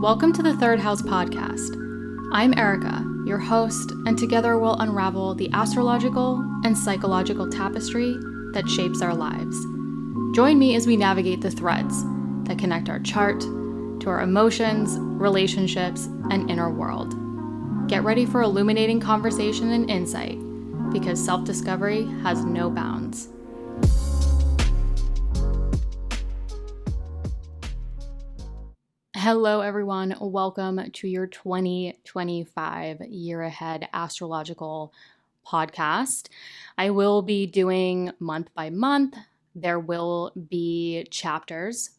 Welcome to the Third House Podcast. I'm Erica, your host, and together we'll unravel the astrological and psychological tapestry that shapes our lives. Join me as we navigate the threads that connect our chart to our emotions, relationships, and inner world. Get ready for illuminating conversation and insight, because self-discovery has no bounds. Hello, everyone. Welcome to your 2025 year ahead astrological podcast. I will be doing month by month. There will be chapters,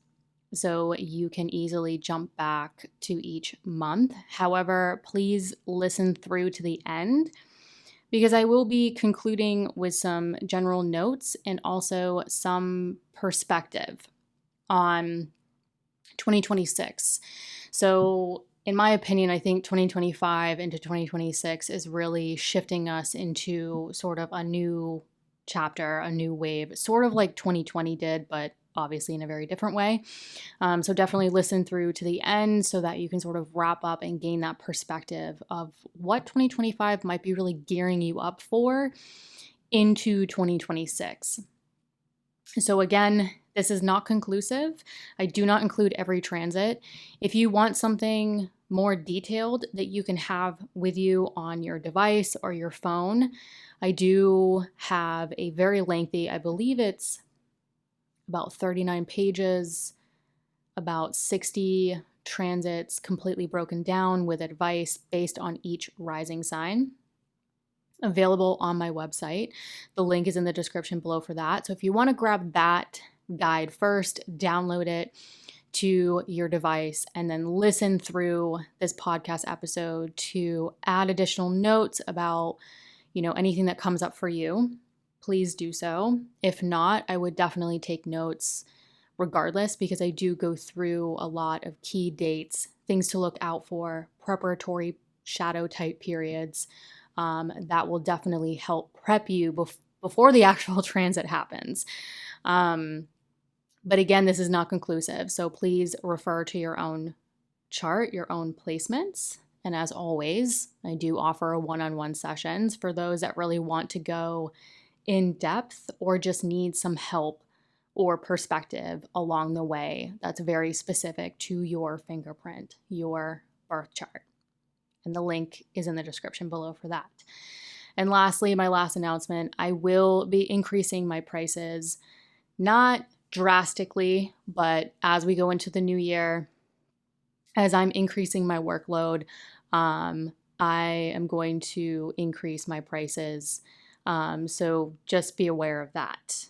so you can easily jump back to each month. However, please listen through to the end because I will be concluding with some general notes and also some perspective on 2026. So in my opinion, I think 2025 into 2026 is really shifting us into sort of a new chapter, a new wave, sort of like 2020 did, but obviously in a very different way. So definitely listen through to the end so that you can sort of wrap up and gain that perspective of what 2025 might be really gearing you up for into 2026. So again, this is not conclusive. I do not include every transit. If you want something more detailed that you can have with you on your device or your phone, I do have a very lengthy, I believe it's about 39 pages, about 60 transits completely broken down with advice based on each rising sign, available on my website. The link is in the description below for that. So if you want to grab that guide first, download it to your device, and then listen through this podcast episode to add additional notes about, anything that comes up for you, please do so. If not, I would definitely take notes regardless, because I do go through a lot of key dates, things to look out for, preparatory shadow type periods, that will definitely help prep you before the actual transit happens. But again, this is not conclusive, so please refer to your own chart, your own placements. And as always, I do offer one-on-one sessions for those that really want to go in depth or just need some help or perspective along the way that's very specific to your fingerprint, your birth chart. And the link is in the description below for that. And lastly, my last announcement, I will be increasing my prices, not drastically, but as we go into the new year, as I'm increasing my workload, I am going to increase my prices. So just be aware of that.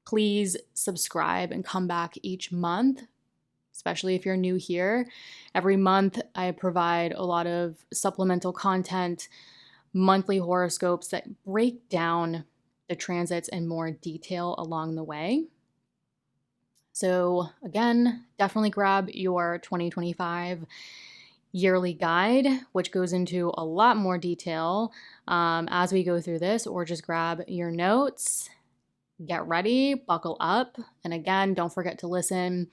Please subscribe and come back each month, especially if you're new here. Every month, I provide a lot of supplemental content, monthly horoscopes that break down the transits in more detail along the way. So again, definitely grab your 2025 yearly guide, which goes into a lot more detail as we go through this, or just grab your notes, get ready, buckle up. And again, don't forget to listen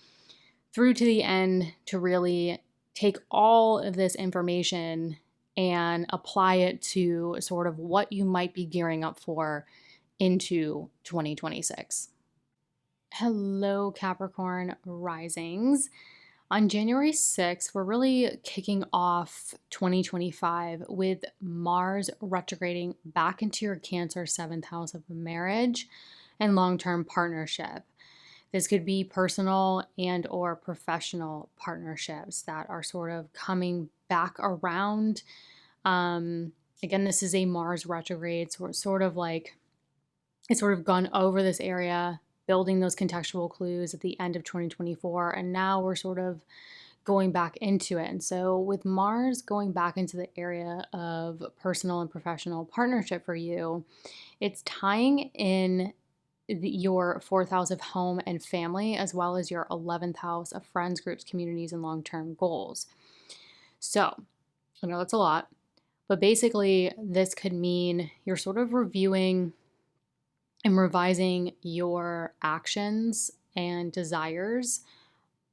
through to the end to really take all of this information and apply it to sort of what you might be gearing up for into 2026. Hello, Capricorn risings. On January 6th, we're really kicking off 2025 with Mars retrograding back into your Cancer 7th house of marriage and long-term partnership. This could be personal and or professional partnerships that are sort of coming back around. Again, this is a Mars retrograde, so it's sort of gone over this area, building those contextual clues at the end of 2024, and now we're sort of going back into it. And so with Mars going back into the area of personal and professional partnership for you, it's tying in your 4th house of home and family, as well as your 11th house of friends, groups, communities, and long-term goals. So I know that's a lot, but basically this could mean you're sort of reviewing and revising your actions and desires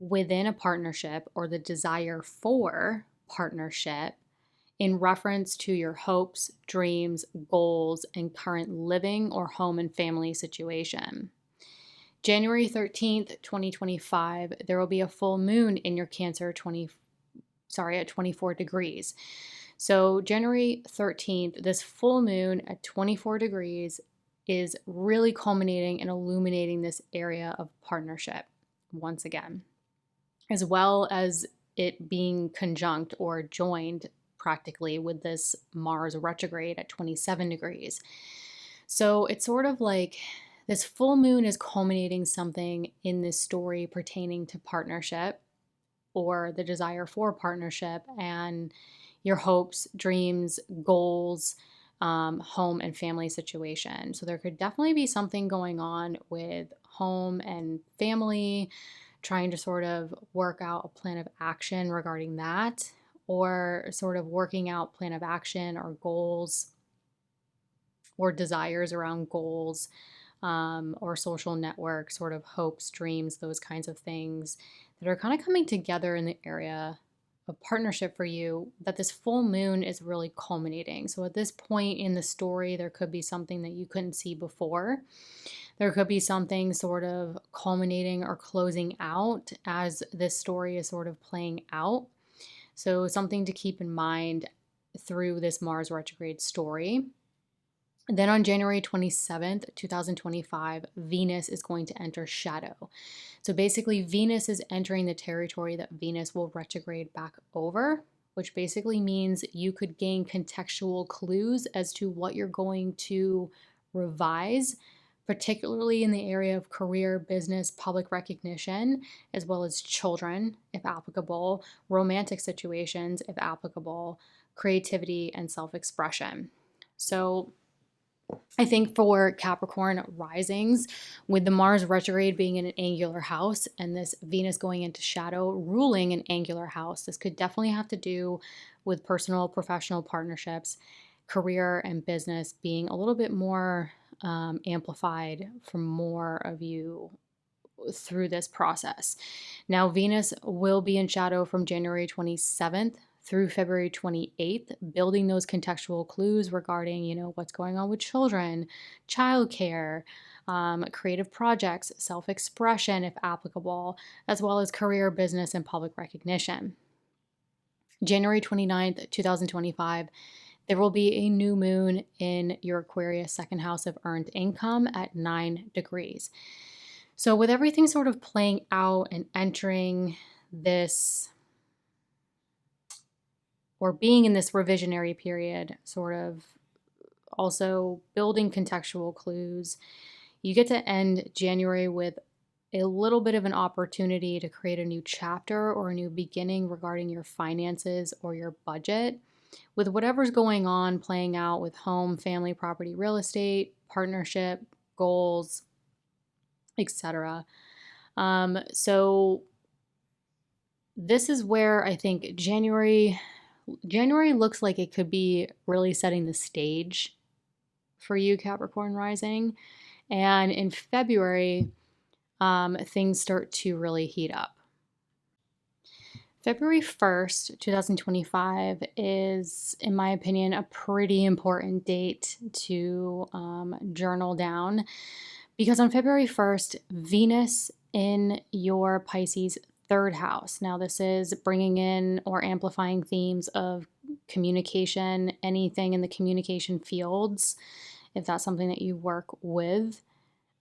within a partnership or the desire for partnership in reference to your hopes, dreams, goals, and current living or home and family situation. January 13th, 2025, there will be a full moon in your Cancer at 24 degrees. So January 13th, this full moon at 24 degrees is really culminating and illuminating this area of partnership once again, as well as it being conjunct or joined practically with this Mars retrograde at 27 degrees. So it's sort of like this full moon is culminating something in this story pertaining to partnership or the desire for partnership and your hopes, dreams, goals, home and family situation. So there could definitely be something going on with home and family, trying to sort of work out a plan of action regarding that, or sort of working out plan of action or goals or desires around goals, or social network, sort of hopes, dreams, those kinds of things that are kind of coming together in the area of partnership for you, that this full moon is really culminating. So at this point in the story, there could be something that you couldn't see before. There could be something sort of culminating or closing out as this story is sort of playing out. So something to keep in mind through this Mars retrograde story. Then on January 27th, 2025, Venus is going to enter shadow. So basically, Venus is entering the territory that Venus will retrograde back over, which basically means you could gain contextual clues as to what you're going to revise, particularly in the area of career, business, public recognition, as well as children, if applicable, romantic situations, if applicable, creativity, and self-expression. So I think for Capricorn risings, with the Mars retrograde being in an angular house and this Venus going into shadow ruling an angular house, this could definitely have to do with personal, professional partnerships, career, and business being a little bit more amplified for more of you through this process. Now, Venus will be in shadow from January 27th through February 28th, building those contextual clues regarding, what's going on with children, childcare, creative projects, self-expression, if applicable, as well as career, business, and public recognition. January 29th, 2025, there will be a new moon in your Aquarius second house of earned income at 9 degrees. So with everything sort of playing out and entering this, or being in this revisionary period, sort of also building contextual clues, you get to end January with a little bit of an opportunity to create a new chapter or a new beginning regarding your finances or your budget, with whatever's going on playing out with home, family, property, real estate, partnership, goals, etc. So this is where I think January looks like it could be really setting the stage for you, Capricorn rising. And in February, things start to really heat up. February 1st, 2025 is, in my opinion, a pretty important date to journal down, because on February 1st, Venus in your Pisces third house. Now, this is bringing in or amplifying themes of communication, anything in the communication fields, if that's something that you work with.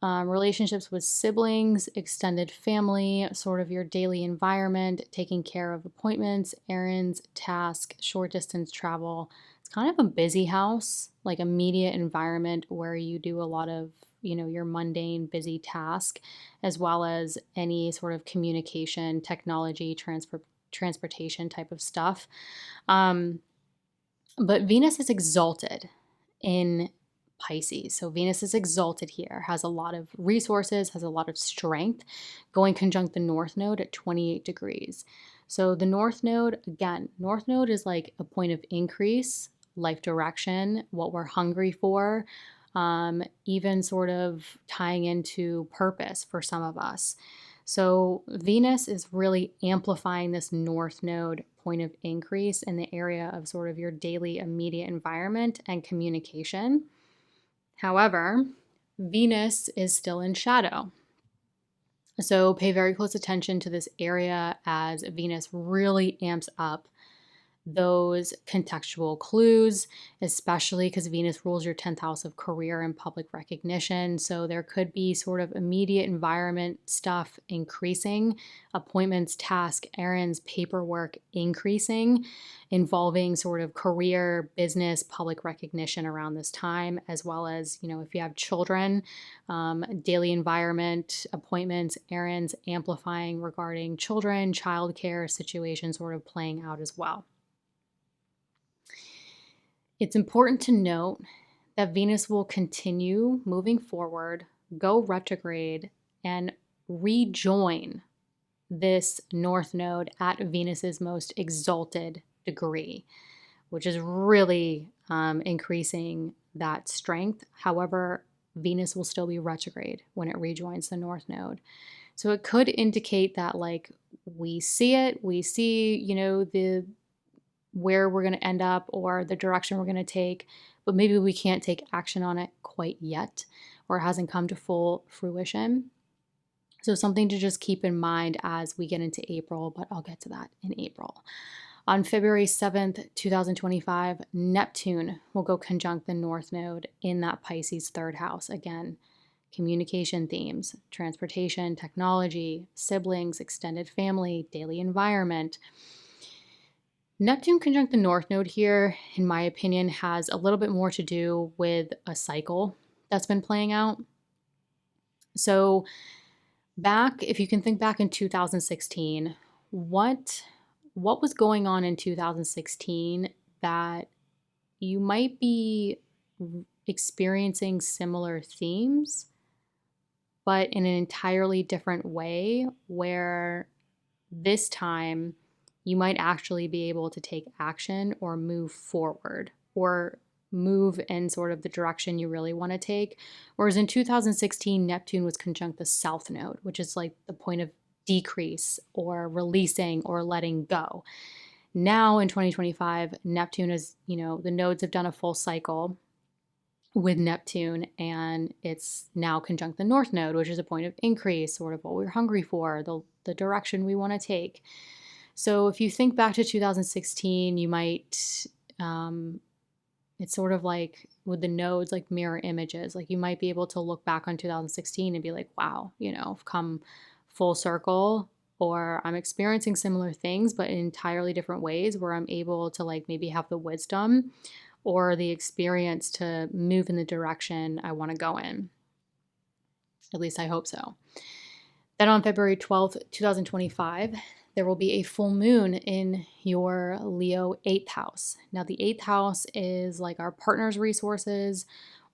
Relationships with siblings, extended family, sort of your daily environment, taking care of appointments, errands, tasks, short distance travel. It's kind of a busy house, like immediate environment where you do a lot of your mundane, busy task, as well as any sort of communication, technology, transportation type of stuff. But Venus is exalted in Pisces. So Venus is exalted here, has a lot of resources, has a lot of strength, going conjunct the North Node at 28 degrees. So the North Node is like a point of increase, life direction, what we're hungry for, even sort of tying into purpose for some of us. So Venus is really amplifying this north node point of increase in the area of sort of your daily immediate environment and communication. However, Venus is still in shadow. So pay very close attention to this area as Venus really amps up those contextual clues, especially because Venus rules your 10th house of career and public recognition. So there could be sort of immediate environment stuff increasing, appointments, tasks, errands, paperwork increasing, involving sort of career, business, public recognition around this time, as well as, if you have children, daily environment, appointments, errands, amplifying regarding children, childcare situations sort of playing out as well. It's important to note that Venus will continue moving forward, go retrograde, and rejoin this north node at Venus's most exalted degree, which is really increasing that strength. However, Venus will still be retrograde when it rejoins the north node. So it could indicate that we see it, we see, the where we're going to end up or the direction we're going to take, but maybe we can't take action on it quite yet, or it hasn't come to full fruition. So something to just keep in mind as we get into April, but I'll get to that in April. On February 7th, 2025, Neptune will go conjunct the North Node in that Pisces third house. Again, communication themes, transportation, technology, siblings, extended family, daily environment. Neptune conjunct the North Node here, in my opinion, has a little bit more to do with a cycle that's been playing out. So if you can think back in 2016, what was going on in 2016 that you might be experiencing similar themes, but in an entirely different way, where this time you might actually be able to take action or move forward or move in sort of the direction you really want to take. Whereas in 2016, Neptune was conjunct the South Node, which is like the point of decrease or releasing or letting go. Now in 2025, Neptune is, the nodes have done a full cycle with Neptune, and it's now conjunct the North Node, which is a point of increase, sort of what we're hungry for, the direction we want to take. So if you think back to 2016, you might, it's sort of like with the nodes, like mirror images. Like you might be able to look back on 2016 and be like, wow, I've come full circle, or I'm experiencing similar things, but in entirely different ways, where I'm able to maybe have the wisdom or the experience to move in the direction I want to go in. At least I hope so. Then on February 12th, 2025, there will be a full moon in your Leo 8th house. Now, the 8th house is like our partner's resources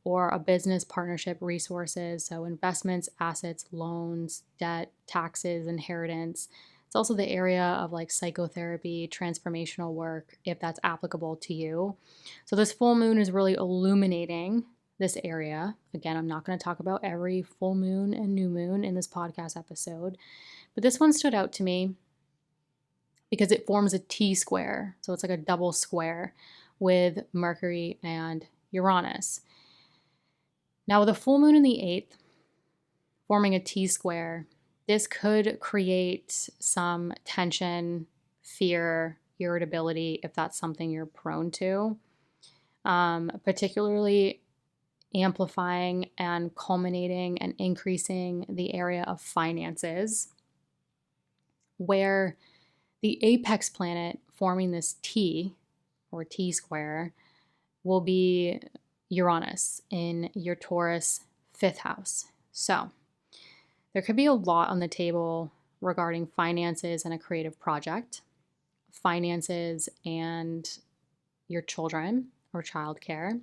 or a business partnership resources. So investments, assets, loans, debt, taxes, inheritance. It's also the area of psychotherapy, transformational work, if that's applicable to you. So this full moon is really illuminating this area. Again, I'm not going to talk about every full moon and new moon in this podcast episode, but this one stood out to me because it forms a T-square. So it's like a double square with Mercury and Uranus. Now with a full moon in the 8th, forming a T-square, this could create some tension, fear, irritability, if that's something you're prone to, particularly amplifying and culminating and increasing the area of finances, where the apex planet forming this T or T-square will be Uranus in your Taurus 5th house. So there could be a lot on the table regarding finances and a creative project, finances and your children or childcare,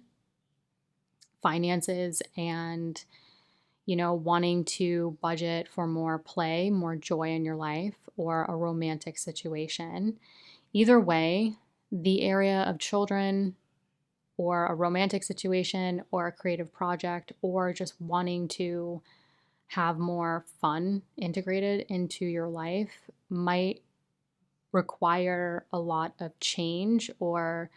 finances and wanting to budget for more play, more joy in your life, or a romantic situation. Either way, the area of children or a romantic situation or a creative project or just wanting to have more fun integrated into your life might require a lot of change, or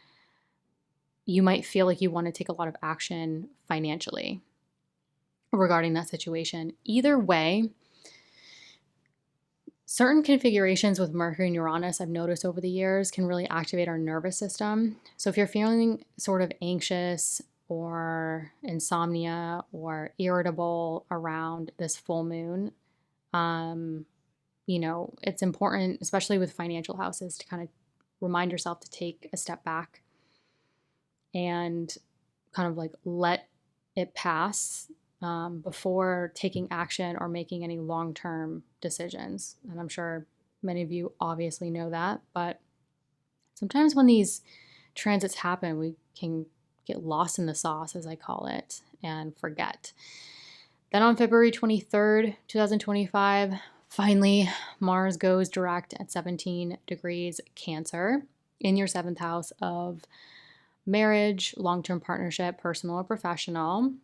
you might feel like you want to take a lot of action financially regarding that situation. Either way, certain configurations with Mercury and Uranus, I've noticed over the years, can really activate our nervous system. So if you're feeling sort of anxious or insomnia or irritable around this full moon, it's important, especially with financial houses, to kind of remind yourself to take a step back and kind of like let it pass before taking action or making any long-term decisions. And I'm sure many of you obviously know that, but sometimes when these transits happen, we can get lost in the sauce, as I call it, and forget. Then on February 23rd, 2025, finally, Mars goes direct at 17 degrees Cancer in your 7th house of marriage, long-term partnership, personal or professional.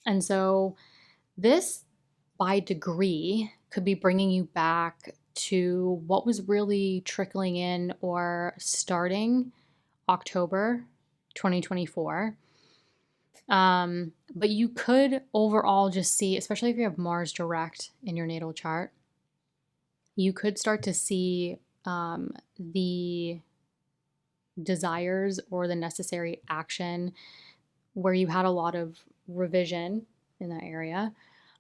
And so this, by degree, could be bringing you back to what was really trickling in or starting October 2024. But you could overall just see, especially if you have Mars direct in your natal chart, you could start to see the desires or the necessary action where you had a lot of revision in that area,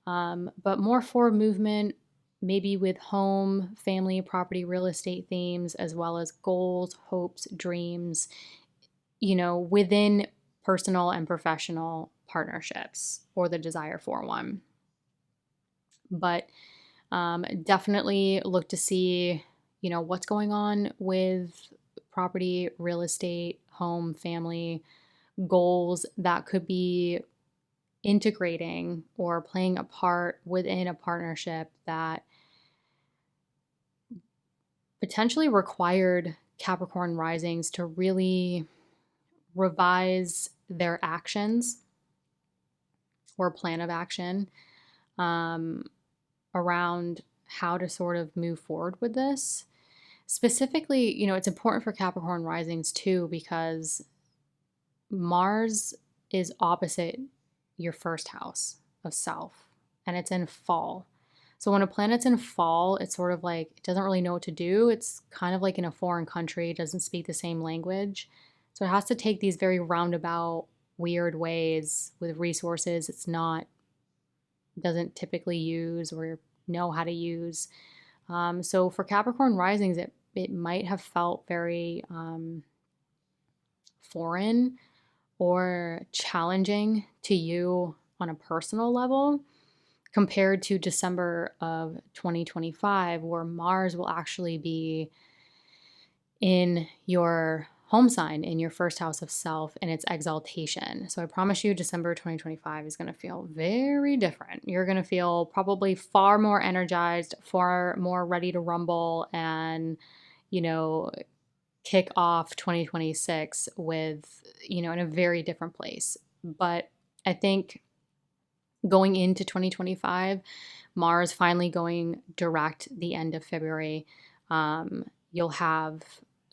but more forward movement, maybe with home, family, property, real estate themes, as well as goals, hopes, dreams, within personal and professional partnerships or the desire for one. But definitely look to see, what's going on with property, real estate, home, family, goals that could be integrating or playing a part within a partnership that potentially required Capricorn risings to really revise their actions or plan of action around how to sort of move forward with this. Specifically, it's important for Capricorn risings too, because Mars is opposite your first house of self, and it's in fall. So when a planet's in fall, it's sort of like it doesn't really know what to do. It's kind of like in a foreign country, it doesn't speak the same language. So it has to take these very roundabout, weird ways with resources doesn't typically use or know how to use. So for Capricorn risings, it might have felt very foreign or challenging to you on a personal level compared to December of 2025, where Mars will actually be in your home sign, in your first house of self, and its exaltation. So I promise you, December 2025 is going to feel very different. You're going to feel probably far more energized, far more ready to rumble, and, kick off 2026 with, in a very different place. But I think going into 2025, Mars finally going direct the end of February, you'll have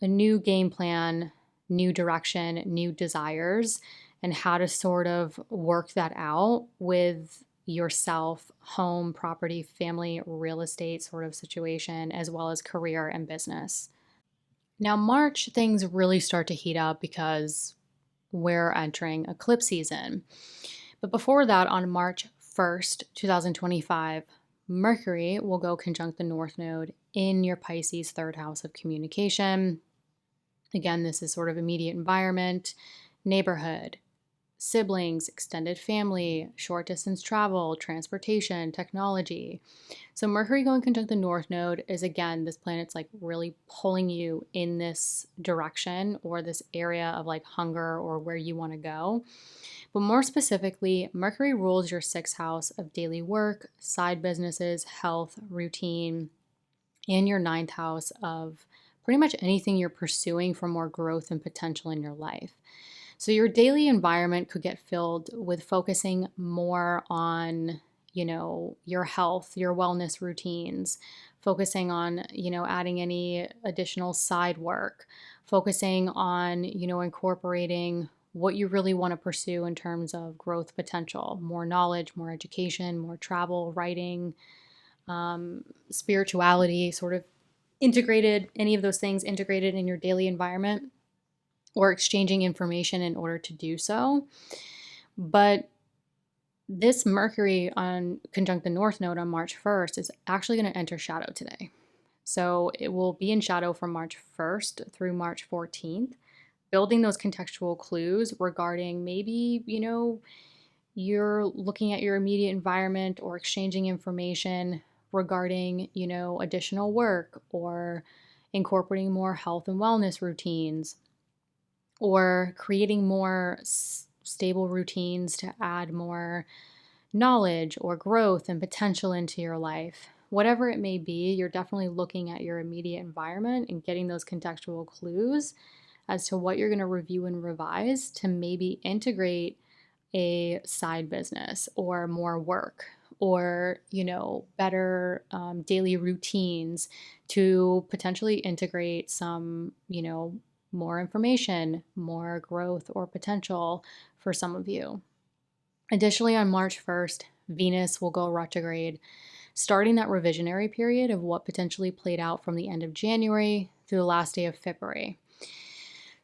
a new game plan, new direction, new desires, and how to sort of work that out with yourself, home, property, family, real estate sort of situation, as well as career and business. Now, March, things really start to heat up because we're entering eclipse season. But before that, on March 1st, 2025, Mercury will go conjunct the North Node in your Pisces 3rd house of communication. Again, this is sort of immediate environment, neighborhood, siblings, extended family, short distance travel, transportation, technology. So Mercury going conjunct the North Node is, again, this planet's like really pulling you in this direction or this area of like hunger or where you want to go. But more specifically, Mercury rules your 6th house of daily work, side businesses, health, routine, and your 9th house of pretty much anything you're pursuing for more growth and potential in your life. So your daily environment could get filled with focusing more on, your health, your wellness routines, focusing on, adding any additional side work, focusing on, incorporating what you really want to pursue in terms of growth potential, more knowledge, more education, more travel, writing, spirituality, sort of integrated, any of those things integrated in your daily environment, or exchanging information in order to do so. But this Mercury on conjunct the North Node on March 1st is actually going to enter shadow today. So it will be in shadow from March 1st through March 14th, building those contextual clues regarding maybe, you're looking at your immediate environment or exchanging information regarding, additional work or incorporating more health and wellness routines or creating more stable routines to add more knowledge or growth and potential into your life. Whatever it may be, you're definitely looking at your immediate environment and getting those contextual clues as to what you're going to review and revise to maybe integrate a side business or more work or, better daily routines to potentially integrate some, more information, more growth or potential for some of you. Additionally, on March 1st, Venus will go retrograde, starting that revisionary period of what potentially played out from the end of January through the last day of February.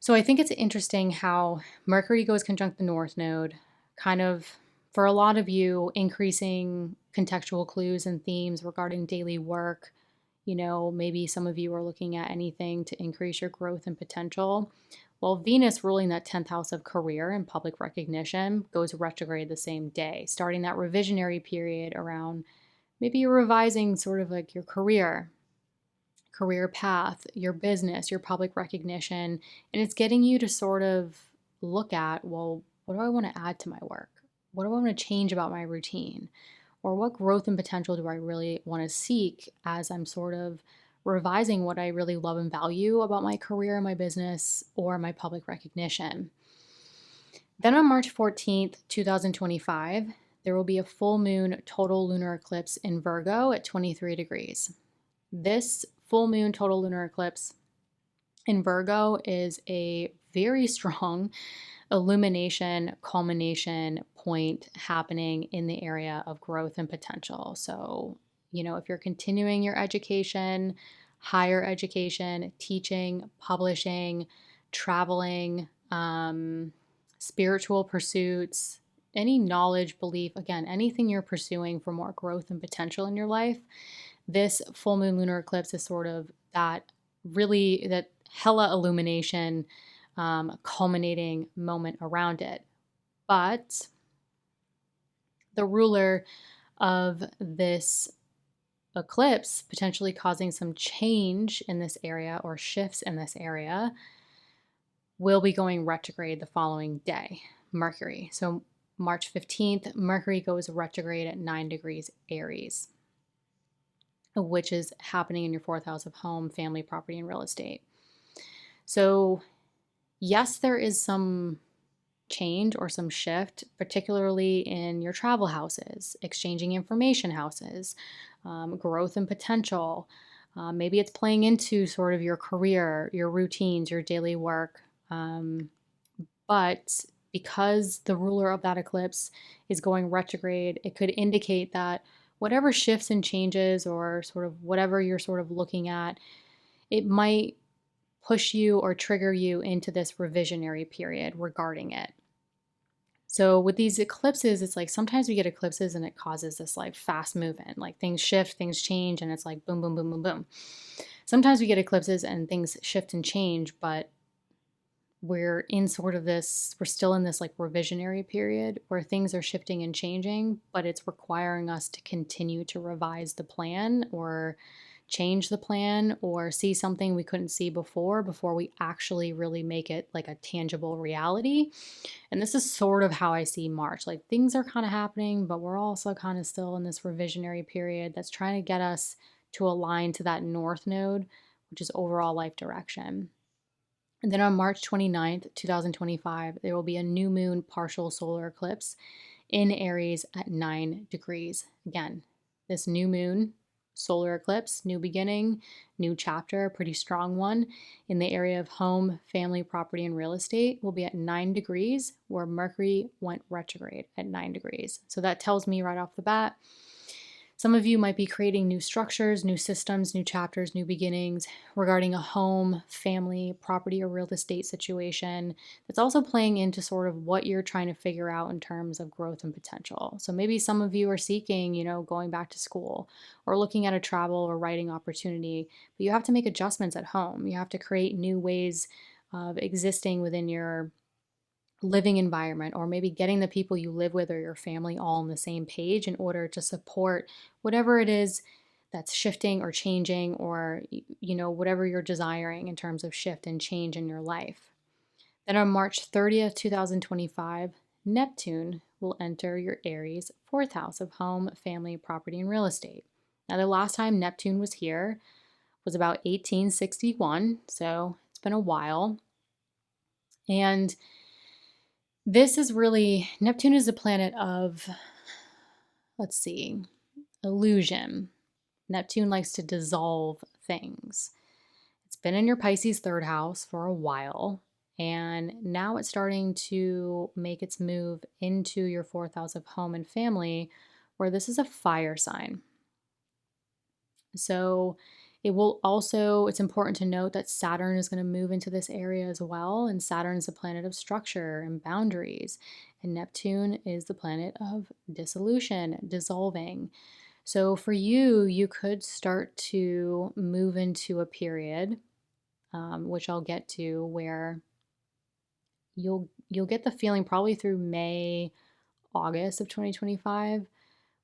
So I think it's interesting how Mercury goes conjunct the North Node, kind of, for a lot of you, increasing contextual clues and themes regarding daily work. Maybe some of you are looking at anything to increase your growth and potential. Well, Venus, ruling that 10th house of career and public recognition, goes retrograde the same day, starting that revisionary period around maybe you're revising sort of like your career path, your business, your public recognition, and it's getting you to sort of look at, well, what do I want to add to my work? What do I want to change about my routine? Or what growth and potential do I really want to seek as I'm sort of revising what I really love and value about my career, my business, or my public recognition? Then on March 14th, 2025, there will be a full moon total lunar eclipse in Virgo at 23 degrees. This full moon total lunar eclipse in Virgo is a very strong illumination, culmination point happening in the area of growth and potential. So, if you're continuing your education, higher education, teaching, publishing, traveling, spiritual pursuits, any knowledge, belief, again, anything you're pursuing for more growth and potential in your life, this full moon lunar eclipse is sort of that hella illumination, culminating moment around it. But the ruler of this eclipse potentially causing some change in this area or shifts in this area will be going retrograde the following day, Mercury. So March 15th, Mercury goes retrograde at 9 degrees Aries, which is happening in your 4th house of home, family, property, and real estate. So yes, there is some change or some shift, particularly in your travel houses, exchanging information houses, growth and potential. Maybe it's playing into sort of your career, your routines, your daily work. But because the ruler of that eclipse is going retrograde, it could indicate that whatever shifts and changes or sort of whatever you're sort of looking at, it might push you or trigger you into this revisionary period regarding it. So with these eclipses, it's like sometimes we get eclipses and it causes this like fast movement, like things shift, things change, and it's like boom, boom, boom, boom, boom. Sometimes we get eclipses and things shift and change, but we're still in this like revisionary period where things are shifting and changing, but it's requiring us to continue to revise the plan or change the plan or see something we couldn't see before we actually really make it like a tangible reality. And this is sort of how I see March. Like things are kind of happening, but we're also kind of still in this revisionary period that's trying to get us to align to that North Node, which is overall life direction. And then on March 29th, 2025, there will be a new moon partial solar eclipse in Aries at 9 degrees. Again, this new moon, solar eclipse, new beginning, new chapter, a pretty strong one in the area of home, family, property, and real estate will be at 9 degrees, where Mercury went retrograde at 9 degrees. So that tells me right off the bat, some of you might be creating new structures, new systems, new chapters, new beginnings regarding a home, family, property, or real estate situation that's also playing into sort of what you're trying to figure out in terms of growth and potential. So maybe some of you are seeking, going back to school or looking at a travel or writing opportunity, but you have to make adjustments at home. You have to create new ways of existing within your living environment, or maybe getting the people you live with or your family all on the same page in order to support whatever it is that's shifting or changing, or whatever you're desiring in terms of shift and change in your life. Then on March 30th, 2025, Neptune will enter your Aries fourth house of home, family, property, and real estate. Now, the last time Neptune was here was about 1861, so it's been a while. And this is really, Neptune is the planet of, illusion. Neptune likes to dissolve things. It's been in your Pisces third house for a while, and now it's starting to make its move into your fourth house of home and family, where this is a fire sign. So it's important to note that Saturn is going to move into this area as well. And Saturn is the planet of structure and boundaries. And Neptune is the planet of dissolution, dissolving. So for you, you could start to move into a period, which I'll get to, where you'll get the feeling probably through May, August of 2025,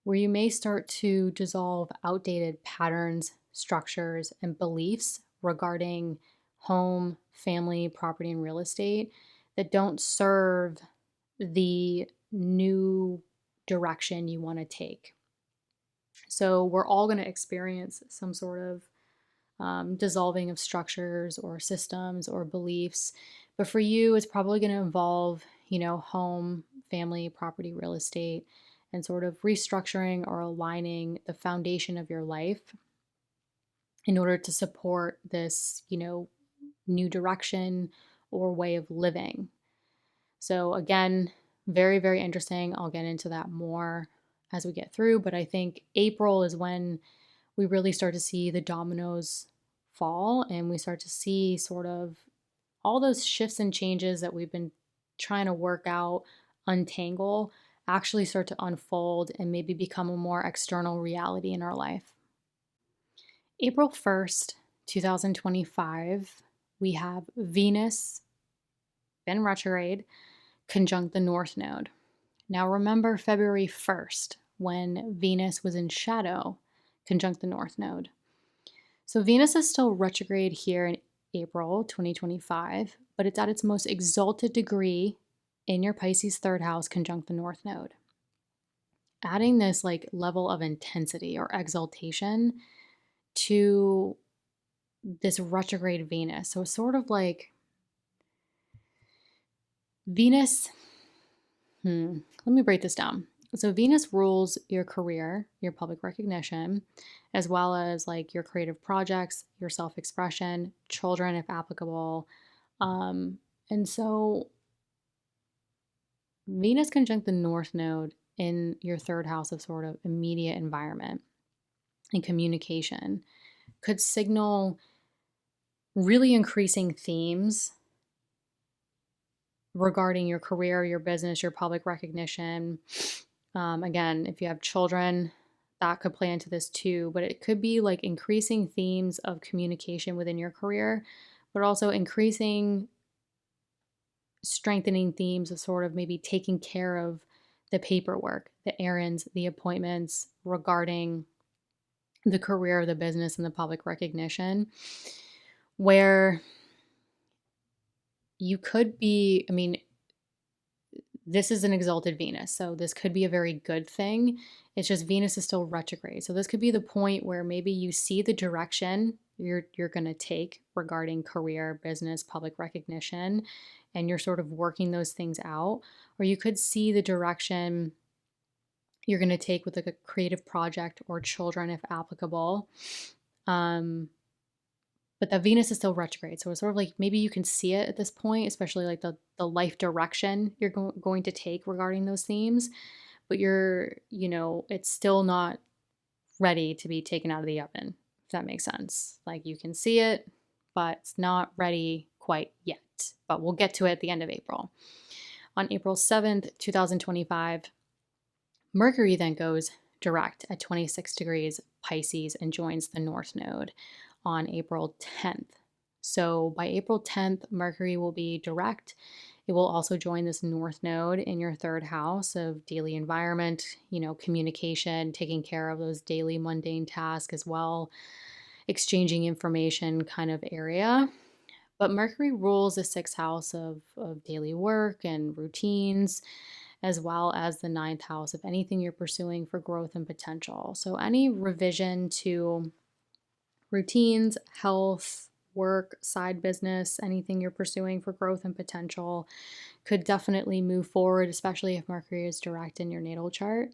where you may start to dissolve outdated patterns, structures, and beliefs regarding home, family, property, and real estate that don't serve the new direction you want to take. So we're all going to experience some sort of dissolving of structures or systems or beliefs. But for you, it's probably going to involve, home, family, property, real estate, and sort of restructuring or aligning the foundation of your life in order to support this, new direction or way of living. So again, very, very interesting. I'll get into that more as we get through, but I think April is when we really start to see the dominoes fall, and we start to see sort of all those shifts and changes that we've been trying to work out, untangle, actually start to unfold and maybe become a more external reality in our life. April 1st, 2025, we have Venus, been retrograde, conjunct the North Node. Now remember February 1st, when Venus was in shadow, conjunct the North Node. So Venus is still retrograde here in April 2025, but it's at its most exalted degree in your Pisces third house, conjunct the North Node. Adding this level of intensity or exaltation to this retrograde Venus. So it's sort of like Venus, let me break this down. So Venus rules your career, your public recognition, as well as your creative projects, your self-expression, children if applicable. And so Venus conjunct the North Node in your third house of sort of immediate environment and communication could signal really increasing themes regarding your career, your business, your public recognition. Again, if you have children, that could play into this too, but it could be increasing themes of communication within your career, but also strengthening themes of sort of maybe taking care of the paperwork, the errands, the appointments regarding the career, the business, and the public recognition, where you could be, this is an exalted Venus, so this could be a very good thing. It's just Venus is still retrograde. So this could be the point where maybe you see the direction you're going to take regarding career, business, public recognition, and you're sort of working those things out. Or you could see the direction you're going to take with like a creative project or children if applicable. But the Venus is still retrograde. So it's sort of like maybe you can see it at this point, especially like the life direction you're going to take regarding those themes. But it's still not ready to be taken out of the oven, if that makes sense. Like you can see it, but it's not ready quite yet. But we'll get to it at the end of April. On April 7th, 2025, Mercury then goes direct at 26 degrees Pisces and joins the North Node on April 10th. So by April 10th, Mercury will be direct. It will also join this North Node in your third house of daily environment, communication, taking care of those daily mundane tasks as well, exchanging information kind of area. But Mercury rules the sixth house of daily work and routines, as well as the ninth house of anything you're pursuing for growth and potential. So any revision to routines, health, work, side business, anything you're pursuing for growth and potential could definitely move forward, especially if Mercury is direct in your natal chart.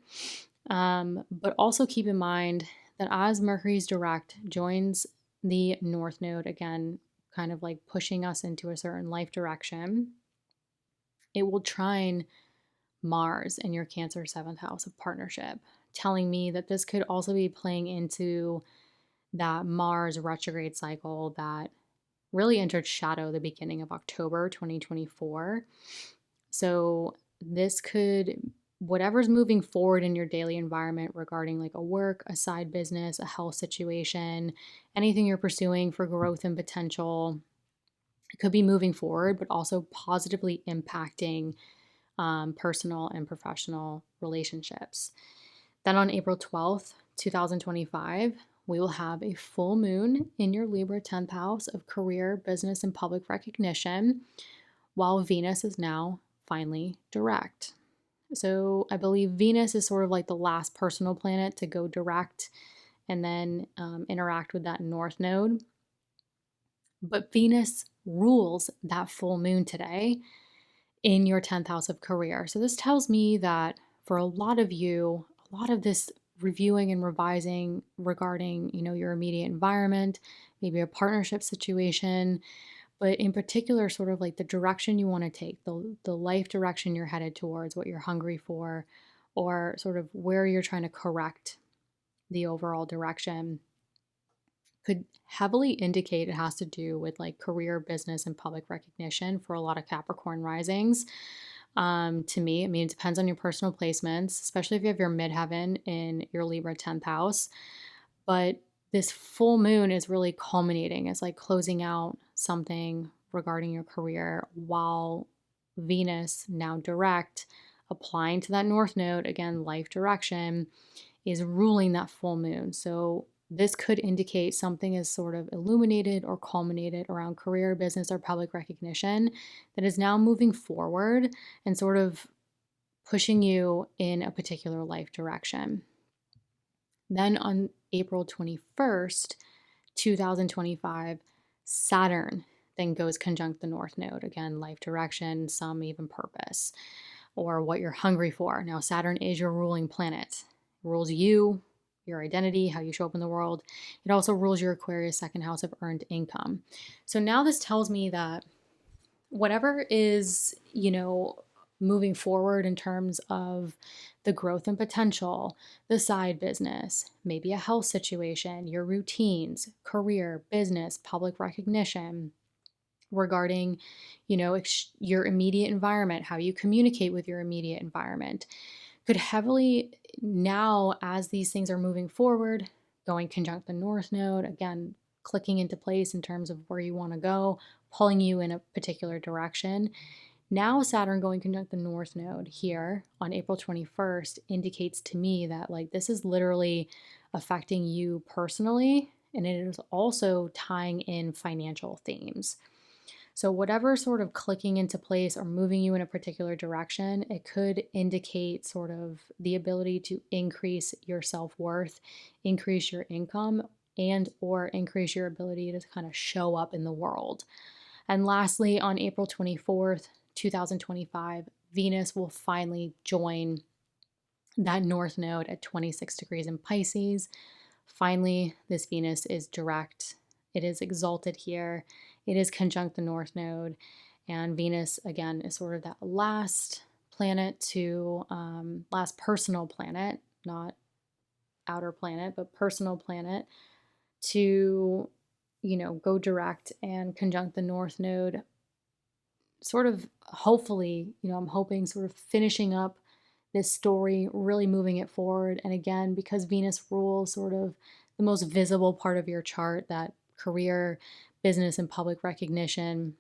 But also keep in mind that as Mercury's direct joins the North Node, again, kind of like pushing us into a certain life direction, it will trine Mars in your Cancer seventh house of partnership, telling me that this could also be playing into that Mars retrograde cycle that really entered shadow the beginning of October 2024. So this could, whatever's moving forward in your daily environment regarding like a work, a side business, a health situation, anything you're pursuing for growth and potential, it could be moving forward, but also positively impacting personal and professional relationships. Then on April 12th, 2025, we will have a full moon in your Libra 10th house of career, business, and public recognition, while Venus is now finally direct. So I believe Venus is sort of like the last personal planet to go direct and then interact with that North Node. But Venus rules that full moon today in your 10th house of career. So this tells me that for a lot of you, a lot of this reviewing and revising regarding, your immediate environment, maybe a partnership situation, but in particular, sort of like the direction you want to take, the life direction you're headed towards, what you're hungry for, or sort of where you're trying to correct the overall direction, could heavily indicate it has to do with like career, business, and public recognition for a lot of Capricorn risings. To me, it depends on your personal placements, especially if you have your midheaven in your Libra 10th house. But this full moon is really culminating. It's like closing out something regarding your career, while Venus, now direct, applying to that North Node, again, life direction, is ruling that full moon. So this could indicate something is sort of illuminated or culminated around career, business, or public recognition that is now moving forward and sort of pushing you in a particular life direction. Then on April 21st, 2025, Saturn then goes conjunct the North Node. Again, life direction, some even purpose, or what you're hungry for. Now, Saturn is your ruling planet. It rules you, your identity, how you show up in the world. It also rules your Aquarius second house of earned income. So now this tells me that whatever is, moving forward in terms of the growth and potential, the side business, maybe a health situation, your routines, career, business, public recognition, regarding, your immediate environment, how you communicate with your immediate environment, could heavily now, as these things are moving forward, going conjunct the North Node, again, clicking into place in terms of where you want to go, pulling you in a particular direction. Now Saturn going conjunct the North Node here on April 21st indicates to me that like this is literally affecting you personally, and it is also tying in financial themes. So whatever sort of clicking into place or moving you in a particular direction, it could indicate sort of the ability to increase your self-worth, increase your income, and or increase your ability to kind of show up in the world. And lastly, on April 24th, 2025, Venus will finally join that north node at 26 degrees in Pisces. Finally, this Venus is direct. It is exalted here. It is conjunct the north node. And Venus, again, is sort of that last planet to, last personal planet, not outer planet, but personal planet to, go direct and conjunct the north node. Sort of, hopefully, I'm hoping sort of finishing up this story, really moving it forward. And again, because Venus rules sort of the most visible part of your chart, that career, business, and public recognition,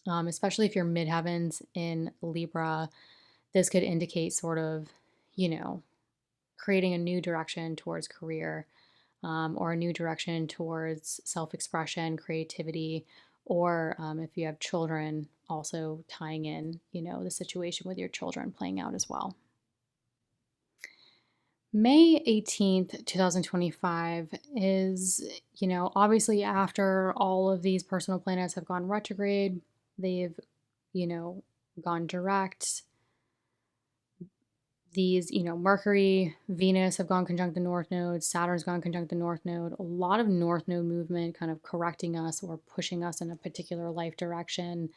especially if you're midheavens in Libra, this could indicate sort of, creating a new direction towards career, or a new direction towards self expression, creativity, or if you have children, also tying in, the situation with your children playing out as well. May 18th, 2025 is, obviously after all of these personal planets have gone retrograde, they've, gone direct. These, Mercury, Venus have gone conjunct the North Node, Saturn's gone conjunct the North Node, a lot of North Node movement kind of correcting us or pushing us in a particular life direction.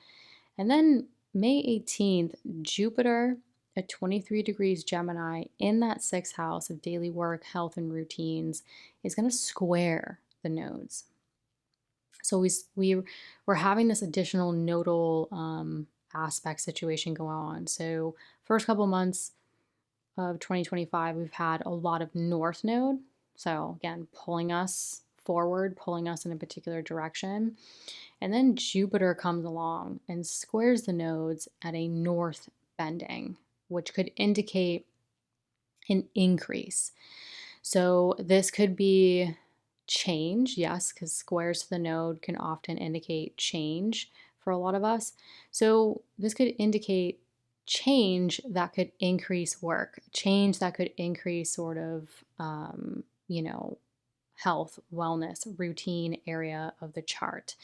And then May 18th, Jupiter at 23 degrees Gemini in that sixth house of daily work, health, and routines is going to square the nodes. So we're having this additional nodal aspect situation go on. So first couple months of 2025, we've had a lot of North Node. So again, pulling us forward, pulling us in a particular direction. And then Jupiter comes along and squares the nodes at a north bending, which could indicate an increase. So this could be change, yes, because squares to the node can often indicate change for a lot of us. So this could indicate change that could increase work, change that could increase sort of, health, wellness, routine area of the chart.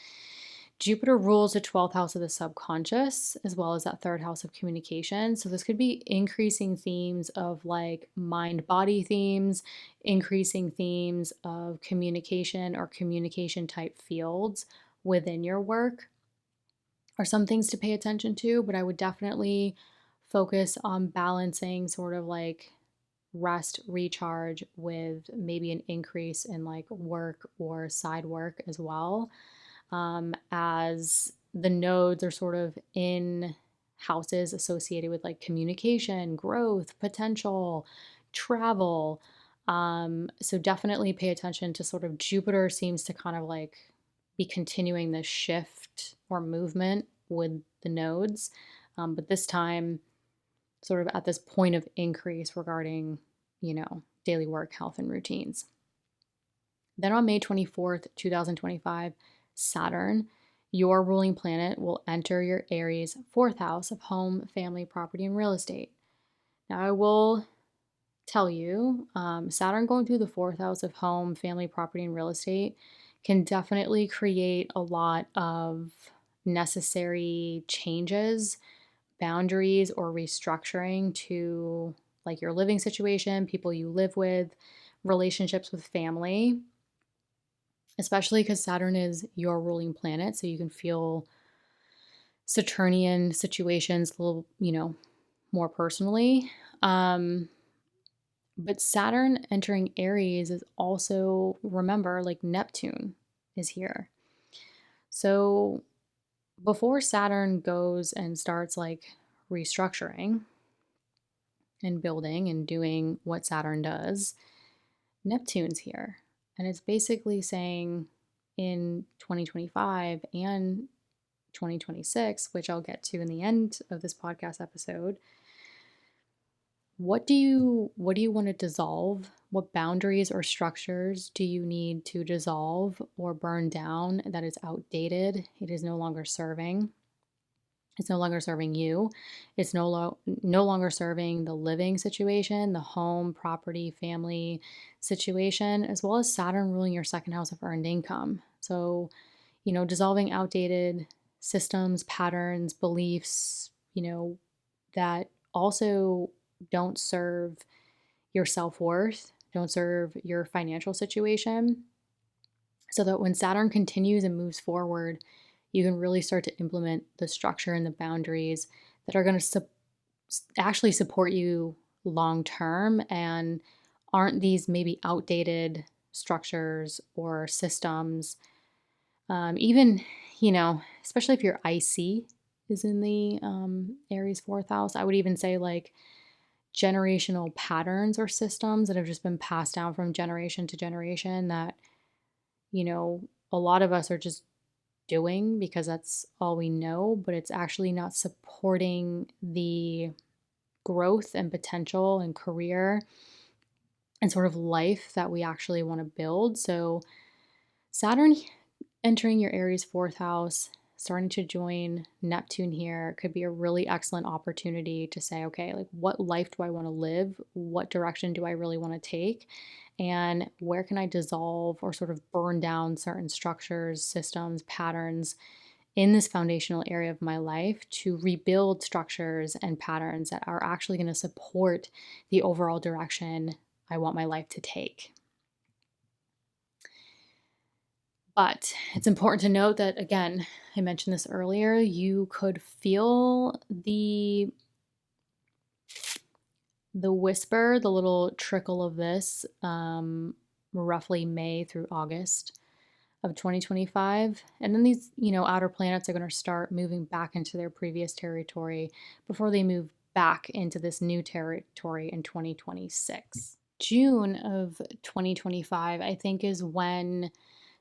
Jupiter rules the 12th house of the subconscious, as well as that third house of communication. So this could be increasing themes of like mind body themes, increasing themes of communication or communication type fields within your work, or some things to pay attention to. But I would definitely focus on balancing sort of like rest, recharge with maybe an increase in like work or side work as well. As the nodes are sort of in houses associated with like communication, growth, potential, travel. So definitely pay attention to sort of Jupiter seems to kind of like be continuing this shift or movement with the nodes. But this time, sort of at this point of increase regarding, daily work, health, and routines. Then on May 24th, 2025, Saturn, your ruling planet, will enter your Aries fourth house of home, family, property, and real estate. Now, I will tell you, Saturn going through the fourth house of home, family, property, and real estate can definitely create a lot of necessary changes, boundaries, or restructuring to like your living situation, people you live with, relationships with family, especially because Saturn is your ruling planet. So you can feel Saturnian situations a little, more personally. But Saturn entering Aries is also, remember, like Neptune is here. So before Saturn goes and starts like restructuring and building and doing what Saturn does, Neptune's here. And it's basically saying in 2025 and 2026, which I'll get to in the end of this podcast episode, what do you want to dissolve? What boundaries or structures do you need to dissolve or burn down that is outdated? It is no longer serving. It's no longer serving you. It's no longer serving the living situation, the home, property, family situation, as well as Saturn ruling your second house of earned income. So, dissolving outdated systems, patterns, beliefs, that also don't serve your self-worth, don't serve your financial situation, so that when Saturn continues and moves forward, you can really start to implement the structure and the boundaries that are going to actually support you long term and aren't these maybe outdated structures or systems. Even, especially if your IC is in the Aries fourth house, I would even say like generational patterns or systems that have just been passed down from generation to generation that, a lot of us are just doing because that's all we know, but it's actually not supporting the growth and potential and career and sort of life that we actually want to build. So, Saturn entering your Aries fourth house, starting to join Neptune here, could be a really excellent opportunity to say, okay, like what life do I want to live? What direction do I really want to take? And where can I dissolve or sort of burn down certain structures, systems, patterns in this foundational area of my life to rebuild structures and patterns that are actually going to support the overall direction I want my life to take. But it's important to note that, again, I mentioned this earlier, you could feel the whisper, the little trickle of this roughly May through August of 2025. And then these, outer planets are going to start moving back into their previous territory before they move back into this new territory in 2026. June of 2025, I think, is when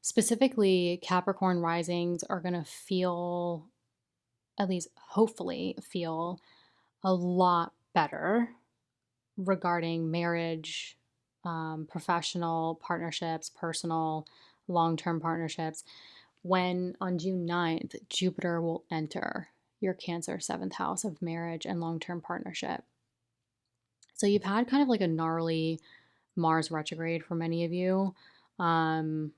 specifically Capricorn risings are going to feel, at least hopefully, feel a lot better regarding marriage, professional partnerships, personal, long-term partnerships, when on June 9th, Jupiter will enter your Cancer 7th house of marriage and long-term partnership. So you've had kind of like a gnarly Mars retrograde for many of you, end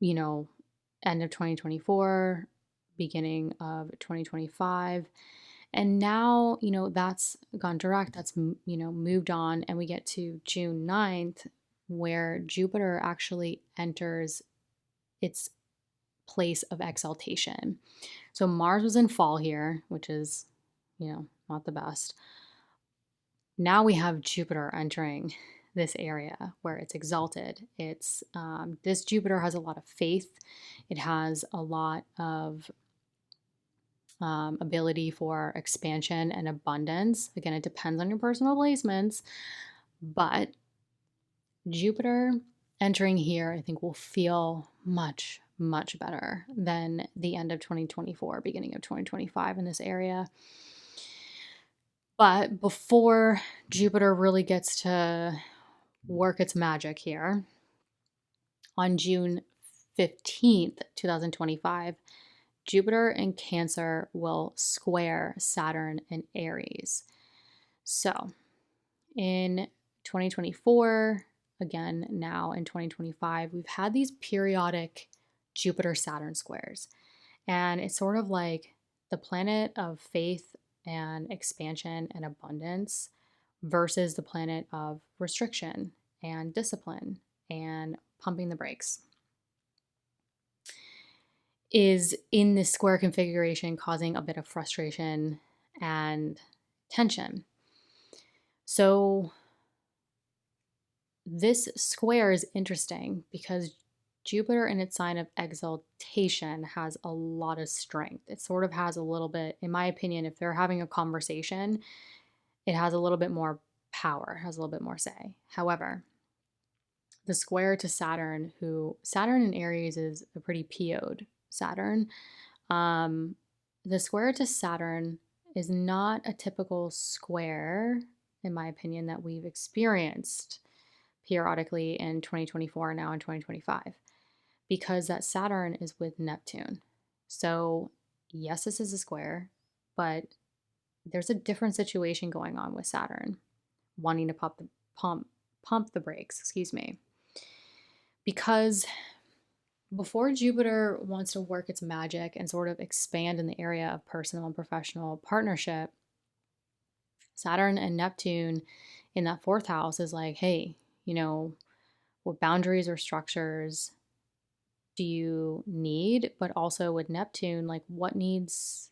of 2024, beginning of 2025. And now, that's gone direct, that's, moved on, and we get to June 9th, where Jupiter actually enters its place of exaltation. So Mars was in fall here, which is, not the best. Now we have Jupiter entering this area where it's exalted. It's this Jupiter has a lot of faith. It has a lot of ability for expansion and abundance. Again, it depends on your personal placements, but Jupiter entering here, I think, will feel much, much better than the end of 2024, beginning of 2025 in this area. But before Jupiter really gets to work its magic here, on June 15th, 2025, Jupiter in Cancer will square Saturn in Aries. So in 2024, again, now in 2025, we've had these periodic Jupiter-Saturn squares. And it's sort of like the planet of faith and expansion and abundance versus the planet of restriction and discipline and pumping the brakes, is in this square configuration causing a bit of frustration and tension. So this square is interesting because Jupiter in its sign of exaltation has a lot of strength. It sort of has a little bit, in my opinion, if they're having a conversation, it has a little bit more power, has a little bit more say. However, the square to Saturn, Saturn in Aries is a pretty PO'd Saturn. The square to Saturn is not a typical square, in my opinion, that we've experienced periodically in 2024 and now in 2025, because that Saturn is with Neptune. So yes, this is a square, but there's a different situation going on with Saturn wanting to pump the brakes, because before Jupiter wants to work its magic and sort of expand in the area of personal and professional partnership, Saturn and Neptune in that fourth house is like, hey, what boundaries or structures do you need? But also with Neptune, like what needs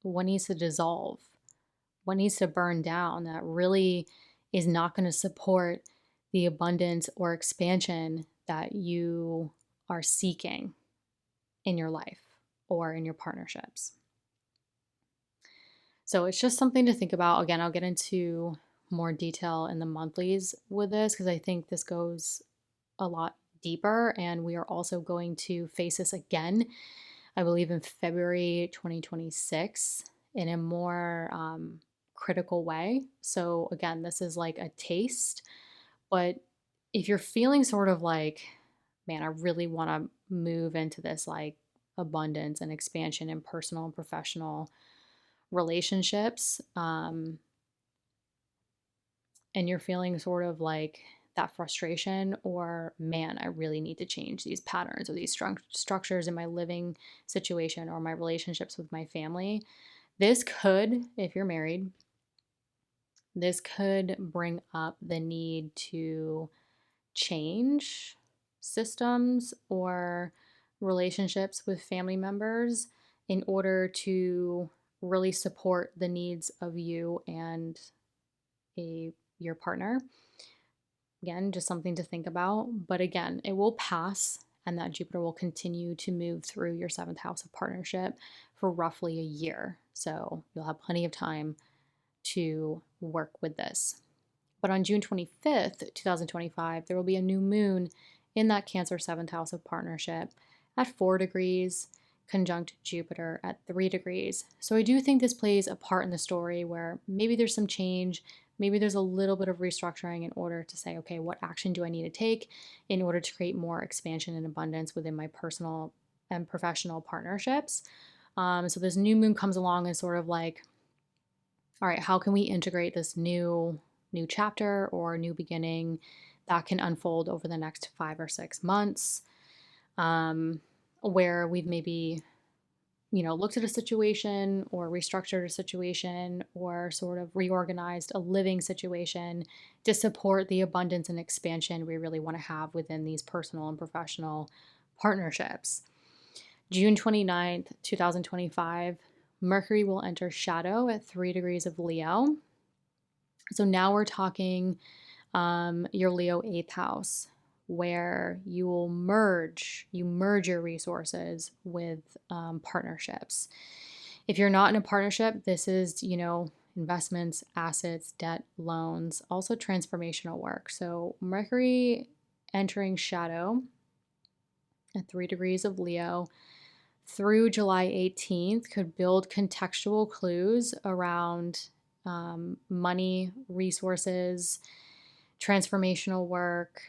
to dissolve? What needs to burn down that really is not going to support the abundance or expansion that you are seeking in your life or in your partnerships? So it's just something to think about. Again, I'll get into more detail in the monthlies with this because I think this goes a lot deeper, and we are also going to face this again, I believe, in February 2026 in a more critical way. So, again, this is like a taste, but if you're feeling sort of like, man, I really want to move into this like abundance and expansion in personal and professional relationships, and you're feeling sort of like that frustration, or man, I really need to change these patterns or these structures in my living situation or my relationships with my family, this could, if you're married, this could bring up the need to change systems or relationships with family members in order to really support the needs of you and your partner. Again, just something to think about. But again, it will pass, and that Jupiter will continue to move through your seventh house of partnership for roughly a year. So you'll have plenty of time to work with this. But on June 25th, 2025, there will be a new moon in that Cancer seventh house of partnership at 4 degrees, conjunct Jupiter at 3 degrees. So I do think this plays a part in the story where maybe there's some change, maybe there's a little bit of restructuring in order to say, okay, what action do I need to take in order to create more expansion and abundance within my personal and professional partnerships? So this new moon comes along and sort of like, all right, how can we integrate this new chapter or new beginning that can unfold over the next 5 or 6 months, where we've maybe looked at a situation or restructured a situation or sort of reorganized a living situation to support the abundance and expansion we really want to have within these personal and professional partnerships. June 29th, 2025, Mercury will enter shadow at 3 degrees of Leo. So now we're talking your Leo 8th house, where you will merge your resources with partnerships. If you're not in a partnership, this is, investments, assets, debt, loans, also transformational work. So Mercury entering shadow at 3 degrees of Leo through July 18th could build contextual clues around money, resources, transformational work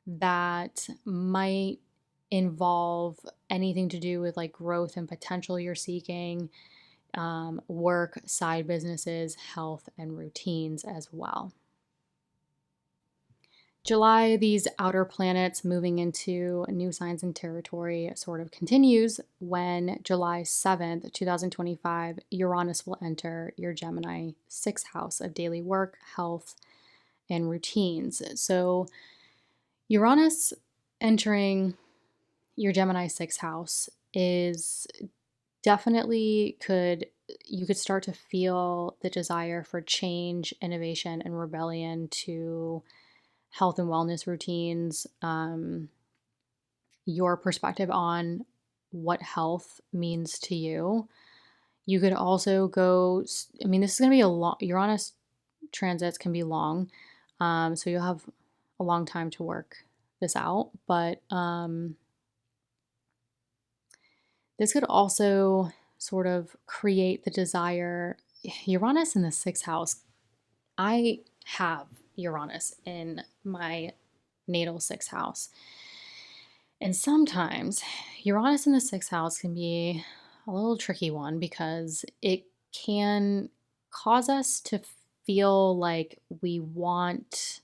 that might involve anything to do with like growth and potential you're seeking, work, side businesses, health, and routines as well. July, these outer planets moving into new signs and territory sort of continues when July 7th, 2025, Uranus will enter your Gemini 6th house of daily work, health, and routines. So Uranus entering your Gemini 6th house is definitely you could start to feel the desire for change, innovation, and rebellion to health and wellness routines, your perspective on what health means to you. You could also go, this is going to be a long, Uranus transits can be long, so you'll have a long time to work this out, but this could also sort of create the desire. Uranus in the 6th house, I have Uranus in my natal 6th house. And sometimes Uranus in the 6th house can be a little tricky one because it can cause us to feel like we want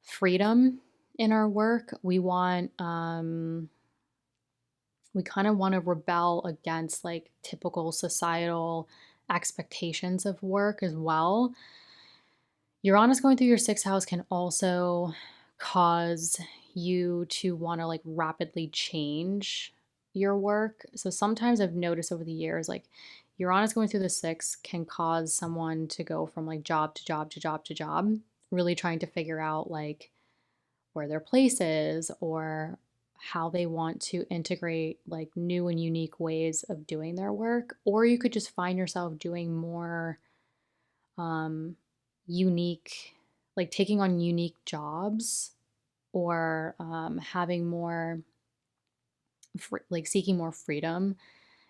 freedom in our work. We kind of want to rebel against like typical societal expectations of work as well. Uranus going through your sixth house can also cause you to want to like rapidly change your work. So sometimes I've noticed over the years, like Uranus going through the sixth can cause someone to go from like job to job to job to job, really trying to figure out like where their place is or how they want to integrate like new and unique ways of doing their work. Or you could just find yourself doing more um, unique, like taking on unique jobs or having more, like seeking more freedom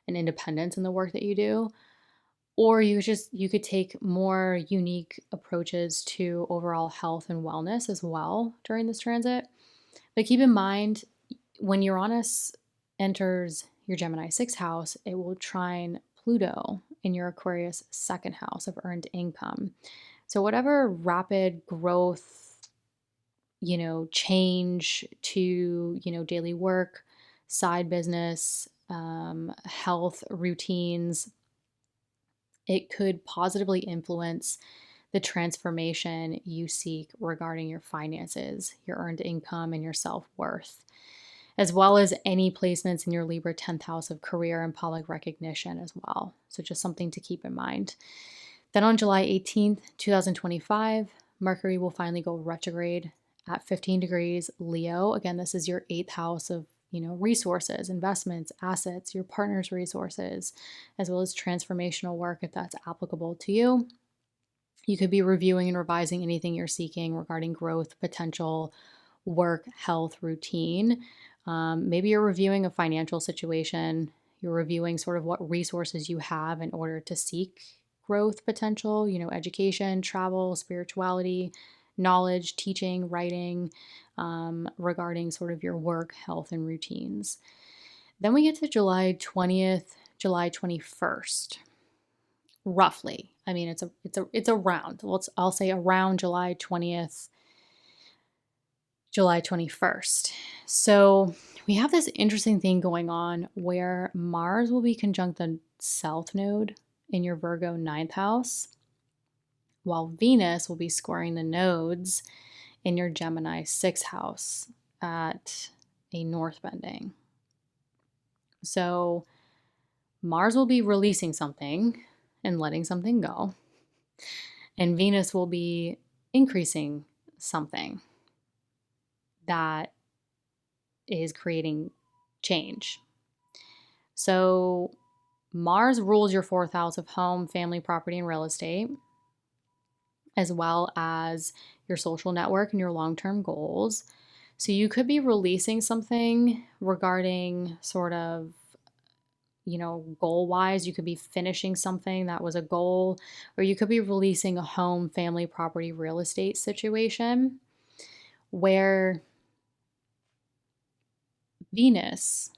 and independence in the work that you do. Or you could take more unique approaches to overall health and wellness as well during this transit. But keep in mind, when Uranus enters your Gemini sixth house, it will trine Pluto in your Aquarius second house of earned income. So whatever rapid growth, change to, daily work, side business, health routines, it could positively influence the transformation you seek regarding your finances, your earned income, and your self worth, as well as any placements in your Libra 10th house of career and public recognition as well. So, just something to keep in mind. Then on July 18th, 2025, Mercury will finally go retrograde at 15 degrees Leo. Again, this is your 8th house of resources, investments, assets, your partner's resources, as well as transformational work if that's applicable to you. You could be reviewing and revising anything you're seeking regarding growth, potential, work, health, routine. Maybe you're reviewing a financial situation. You're reviewing sort of what resources you have in order to seek growth potential, education, travel, spirituality, knowledge, teaching, writing, regarding sort of your work, health, and routines. Then we get to July 20th, July 21st, roughly. I mean, it's around. I'll say around July 20th, July 21st. So we have this interesting thing going on where Mars will be conjunct the South Node in your Virgo 9th house, while Venus will be squaring the nodes in your Gemini 6th house at a north bending. So Mars will be releasing something and letting something go, and Venus will be increasing something that is creating change. So Mars rules your 4th house of home, family, property, and real estate, as well as your social network and your long-term goals. So you could be releasing something regarding sort of, goal-wise. You could be finishing something that was a goal, or you could be releasing a home, family, property, real estate situation where Venus,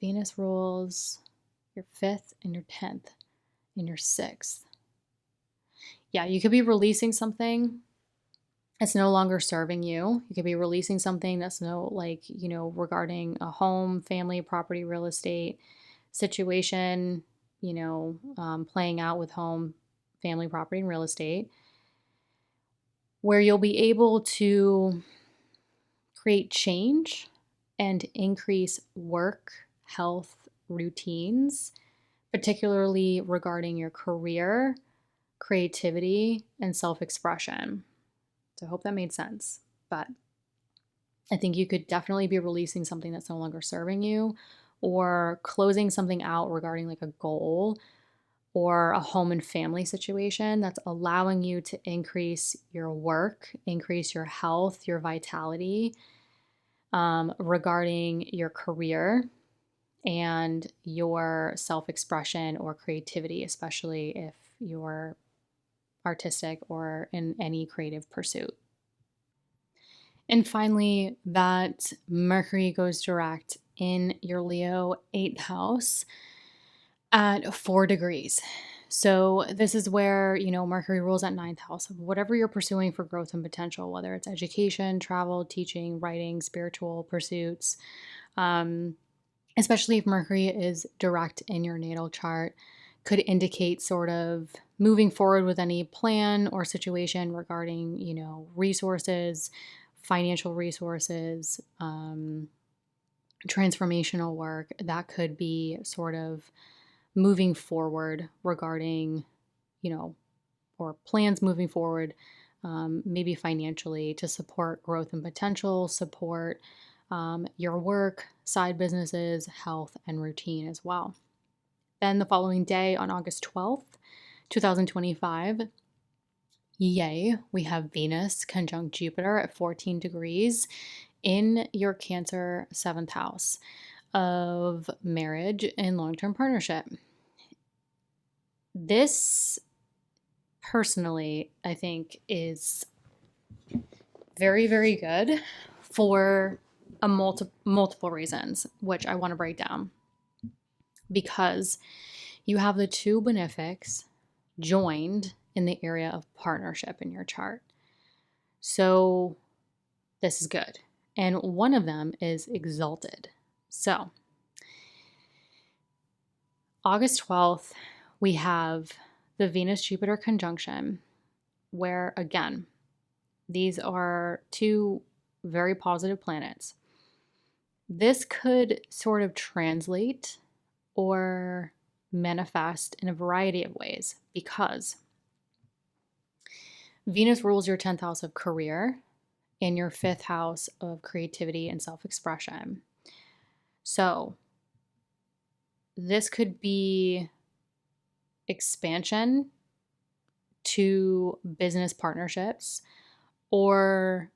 Venus rules your 5th and your 10th and your 6th. Yeah, you could be releasing something that's no longer serving you. You could be releasing something that's regarding a home, family, property, real estate situation, playing out with home, family, property, and real estate, where you'll be able to create change and increase work, health, routines, particularly regarding your career, creativity, and self-expression. So I hope that made sense. But I think you could definitely be releasing something that's no longer serving you, or closing something out regarding like a goal or a home and family situation that's allowing you to increase your work, increase your health, your vitality, regarding your career and your self-expression or creativity, especially if you're artistic or in any creative pursuit. And finally, that Mercury goes direct in your Leo 8th house at 4 degrees. So this is where, Mercury rules at 9th house of whatever you're pursuing for growth and potential, whether it's education, travel, teaching, writing, spiritual pursuits. especially if Mercury is direct in your natal chart, could indicate sort of moving forward with any plan or situation regarding, resources, financial resources, transformational work. That could be sort of moving forward regarding, or plans moving forward, maybe financially to support growth and potential, support your work, side businesses, health, and routine as well. Then the following day on August 12th, 2025, yay, we have Venus conjunct Jupiter at 14 degrees in your Cancer 7th house of marriage and long-term partnership. This personally, I think, is very, very good for multiple reasons, which I want to break down. Because you have the two benefics joined in the area of partnership in your chart. So this is good. And one of them is exalted. So August 12th, we have the Venus-Jupiter conjunction, where again, these are two very positive planets. This could sort of translate or manifest in a variety of ways because Venus rules your 10th house of career and your 5th house of creativity and self-expression. So this could be expansion to business partnerships or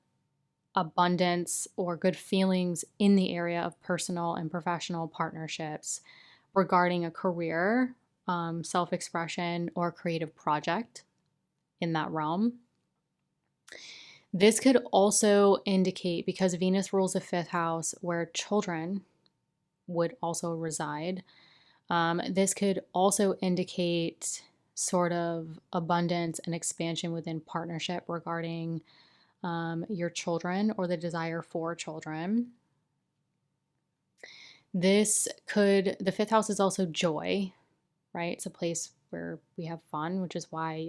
abundance or good feelings in the area of personal and professional partnerships regarding a career, self-expression, or creative project in that realm. This could also indicate, because Venus rules the 5th house where children would also reside, this could also indicate sort of abundance and expansion within partnership regarding your children or the desire for children. The 5th house is also joy, right? It's a place where we have fun, which is why,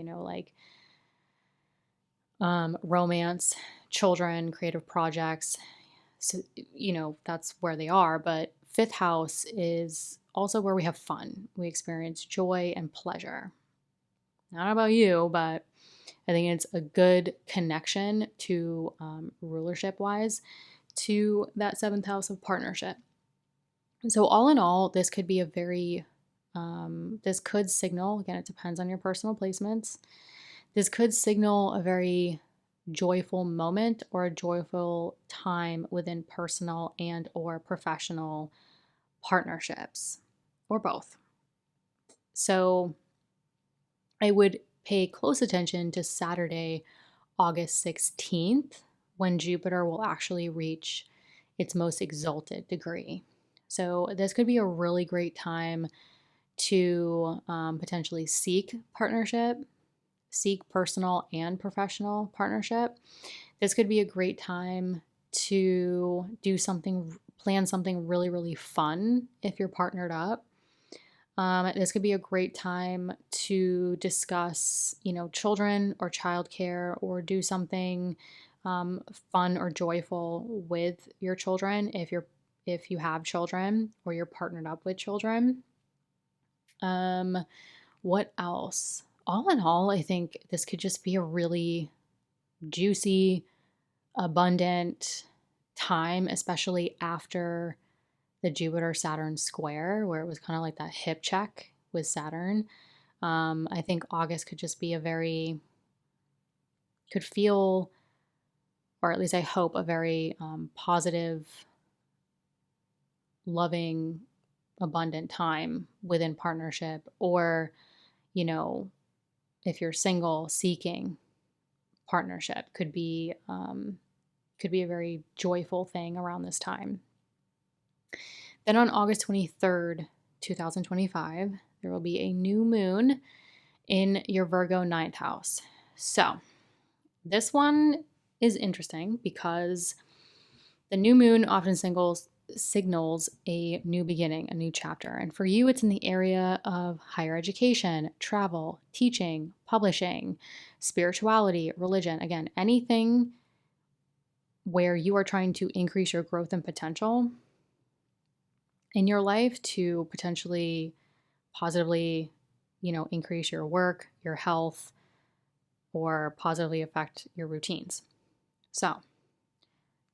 romance, children, creative projects, so, that's where they are. But 5th house is also where we have fun. We experience joy and pleasure. I don't know about you, but I think it's a good connection to rulership wise to that 7th house of partnership. So all in all, this could be this could signal, again, it depends on your personal placements. This could signal a very joyful moment or a joyful time within personal and or professional partnerships, or both. So I would pay close attention to Saturday, August 16th, when Jupiter will actually reach its most exalted degree. So this could be a really great time to potentially seek partnership, seek personal and professional partnership. This could be a great time to plan something really, really fun if you're partnered up. This could be a great time to discuss, children or childcare, or do something fun or joyful with your children if you have children or you're partnered up with children. What else? All in all, I think this could just be a really juicy, abundant time, especially after the Jupiter-Saturn square, where it was kind of like that hip check with Saturn. I think August could just be could feel, or at least I hope, a very positive, loving, abundant time within partnership, or, if you're single, seeking partnership could be a very joyful thing around this time. Then on August 23rd, 2025, there will be a new moon in your Virgo 9th house. So this one is interesting because the new moon often signals a new beginning, a new chapter. And for you, it's in the area of higher education, travel, teaching, publishing, spirituality, religion. Again, anything where you are trying to increase your growth and potential in your life to potentially positively, increase your work, your health, or positively affect your routines. So,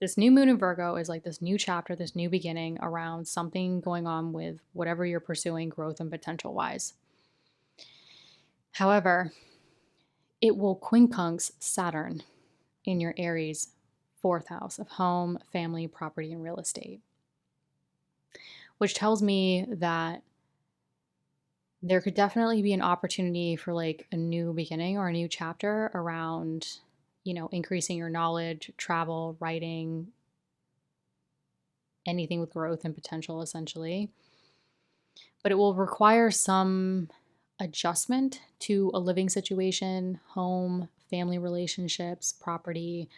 this new moon in Virgo is like this new chapter, this new beginning around something going on with whatever you're pursuing growth and potential wise. However, it will quincunx Saturn in your Aries 4th house of home, family, property, and real estate, which tells me that there could definitely be an opportunity for like a new beginning or a new chapter around, increasing your knowledge, travel, writing, anything with growth and potential, essentially. But it will require some adjustment to a living situation, home, family relationships, property,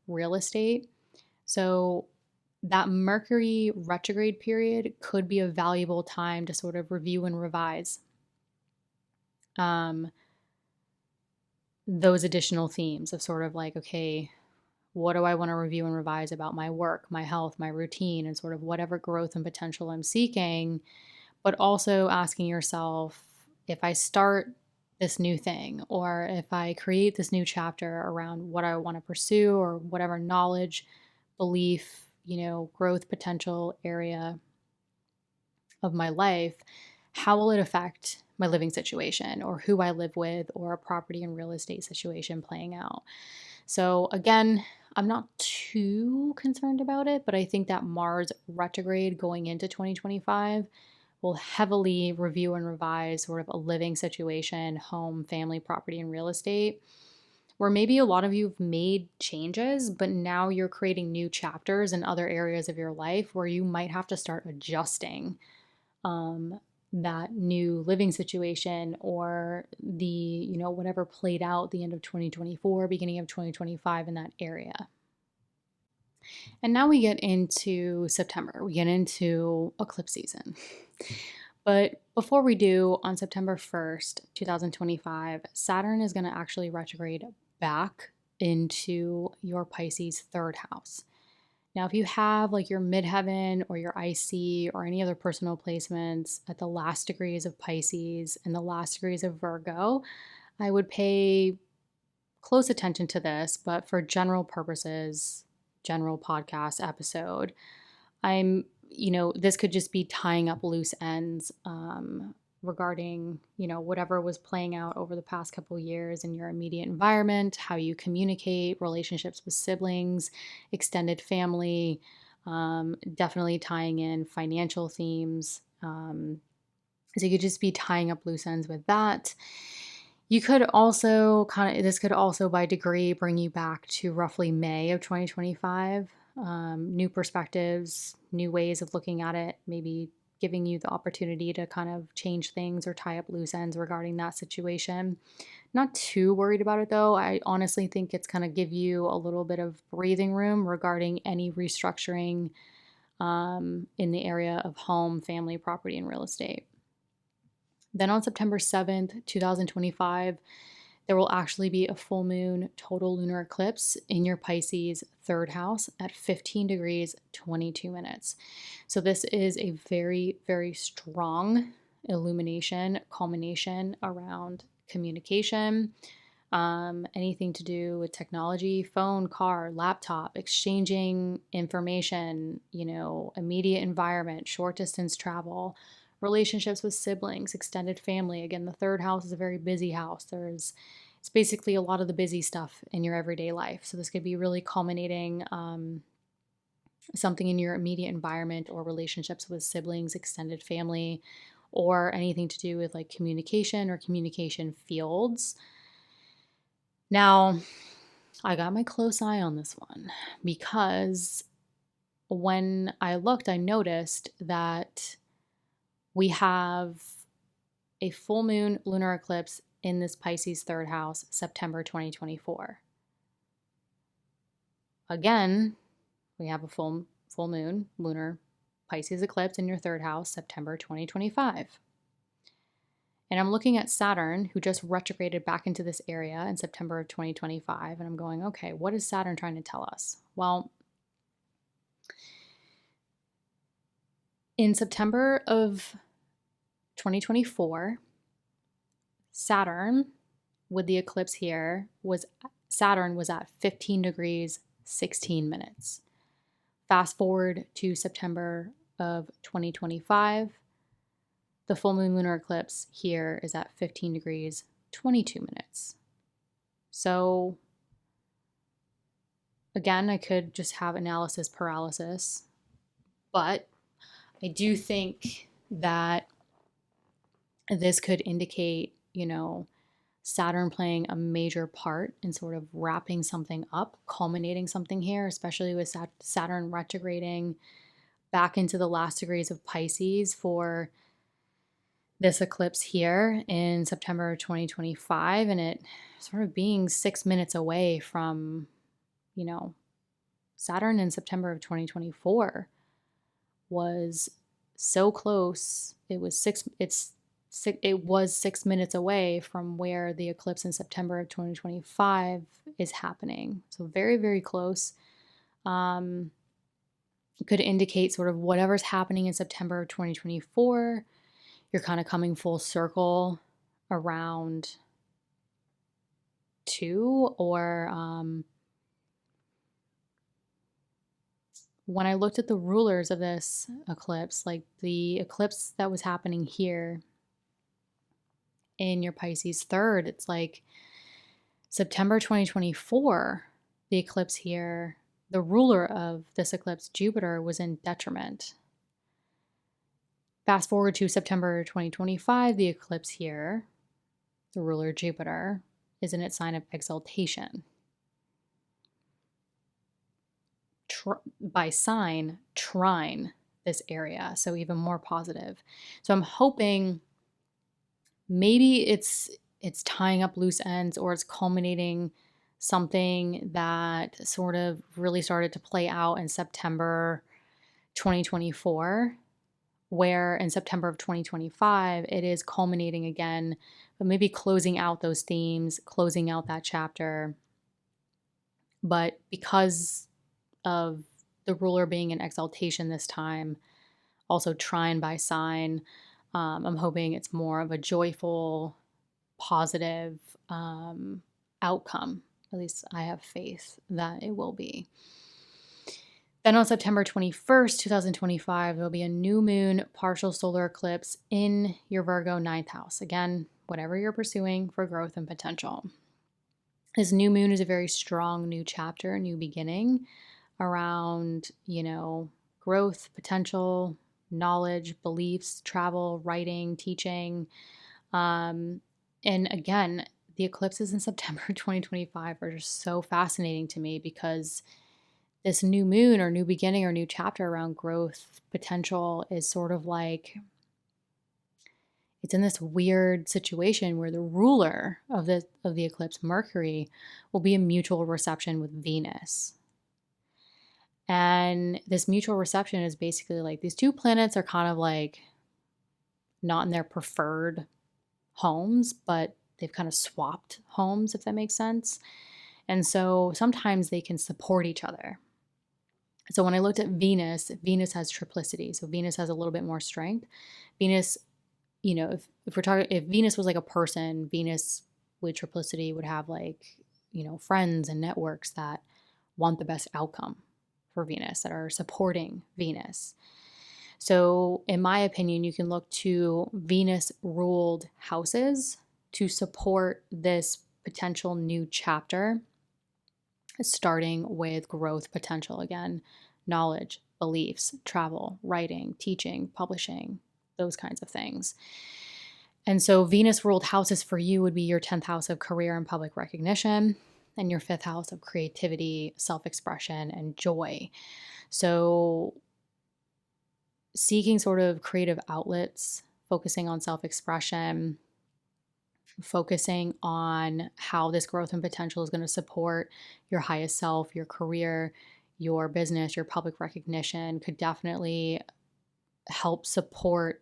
real estate. So that Mercury retrograde period could be a valuable time to sort of review and revise those additional themes of sort of like, okay, what do I want to review and revise about my work, my health, my routine, and sort of whatever growth and potential I'm seeking, but also asking yourself, if I start this new thing, or if I create this new chapter around what I want to pursue or whatever knowledge, belief, growth potential area of my life, how will it affect my living situation or who I live with or a property and real estate situation playing out? So again, I'm not too concerned about it, but I think that Mars retrograde going into 2025 will heavily review and revise sort of a living situation, home, family, property, and real estate, where maybe a lot of you have made changes, but now you're creating new chapters in other areas of your life where you might have to start adjusting that new living situation or the, whatever played out the end of 2024, beginning of 2025 in that area. And now we get into September. We get into eclipse season. But before we do, on September 1st, 2025, Saturn is going to actually retrograde back into your Pisces 3rd house. Now, if you have like your midheaven or your IC or any other personal placements at the last degrees of Pisces and the last degrees of Virgo, I would pay close attention to this, but for general purposes, general podcast episode, this could just be tying up loose ends regarding, whatever was playing out over the past couple years in your immediate environment, how you communicate, relationships with siblings, extended family, definitely tying in financial themes. So you could just be tying up loose ends with that. You could also this could also by degree bring you back to roughly May of 2025. New perspectives, new ways of looking at it, maybe giving you the opportunity to kind of change things or tie up loose ends regarding that situation. Not too worried about it though. I honestly think it's going to give you a little bit of breathing room regarding any restructuring in the area of home, family, property, and real estate. Then on September 7th, 2025, there will actually be a full moon total lunar eclipse in your Pisces 3rd house at 15 degrees, 22 minutes. So this is a very, very strong illumination, culmination around communication, anything to do with technology, phone, car, laptop, exchanging information, immediate environment, short distance travel, relationships with siblings, extended family. Again, the 3rd house is a very busy house. It's basically a lot of the busy stuff in your everyday life. So this could be really culminating something in your immediate environment or relationships with siblings, extended family, or anything to do with like communication or communication fields. Now, I got my close eye on this one because when I looked, I noticed that we have a full moon lunar eclipse in this Pisces 3rd house, September 2024. Again, we have a full moon lunar Pisces eclipse in your third house, September 2025. And I'm looking at Saturn, who just retrograded back into this area in September of 2025. And I'm going, okay, what is Saturn trying to tell us? Well, in September of 2024, Saturn, with the eclipse here, Saturn was at 15 degrees, 16 minutes. Fast forward to September of 2025, the full moon lunar eclipse here is at 15 degrees, 22 minutes. So again, I could just have analysis paralysis, but I do think that this could indicate, Saturn playing a major part in sort of wrapping something up, culminating something here, especially with Saturn retrograding back into the last degrees of Pisces for this eclipse here in September 2025, and it sort of being 6 minutes away from, Saturn in September of 2024 was so close. It was 6 minutes away from where the eclipse in September of 2025 is happening. So very, very close. It could indicate sort of whatever's happening in September of 2024, you're kind of coming full circle around 2, or when I looked at the rulers of this eclipse, like the eclipse that was happening here in your Pisces third, it's like September 2024, the eclipse here, the ruler of this eclipse, Jupiter, was in detriment. Fast forward to September 2025, the eclipse here, the ruler Jupiter, is in its sign of exaltation. By sign, trine this area, so even more positive. So I'm hoping maybe it's tying up loose ends, or it's culminating something that sort of really started to play out in September 2024, where in September of 2025, it is culminating again, but maybe closing out those themes, closing out that chapter. But because of the ruler being in exaltation this time, also trine by sign, I'm hoping it's more of a joyful, positive outcome. At least I have faith that it will be. Then on September 21st, 2025, there'll be a new moon partial solar eclipse in your Virgo 9th house. Again, whatever you're pursuing for growth and potential. This new moon is a very strong new chapter, new beginning around, growth, potential, knowledge, beliefs, travel, writing, teaching. And again, the eclipses in September 2025 are just so fascinating to me, because this new moon or new beginning or new chapter around growth potential is sort of like, it's in this weird situation where the ruler of the eclipse, Mercury, will be in mutual reception with Venus. And this mutual reception is basically like these two planets are kind of like not in their preferred homes, but they've kind of swapped homes, if that makes sense. And so sometimes they can support each other. So when I looked at Venus, Venus has triplicity. So Venus has a little bit more strength. Venus, if we're talking, if Venus was like a person, Venus with triplicity would have like, friends and networks that want the best outcome for Venus, that are supporting Venus. So in my opinion, you can look to Venus ruled houses to support this potential new chapter, starting with growth potential again, knowledge, beliefs, travel, writing, teaching, publishing, those kinds of things. And so Venus ruled houses for you would be your 10th house of career and public recognition, and your 5th house of creativity, self-expression, and joy. So seeking sort of creative outlets, focusing on self-expression, focusing on how this growth and potential is going to support your highest self, your career, your business, your public recognition, could definitely help support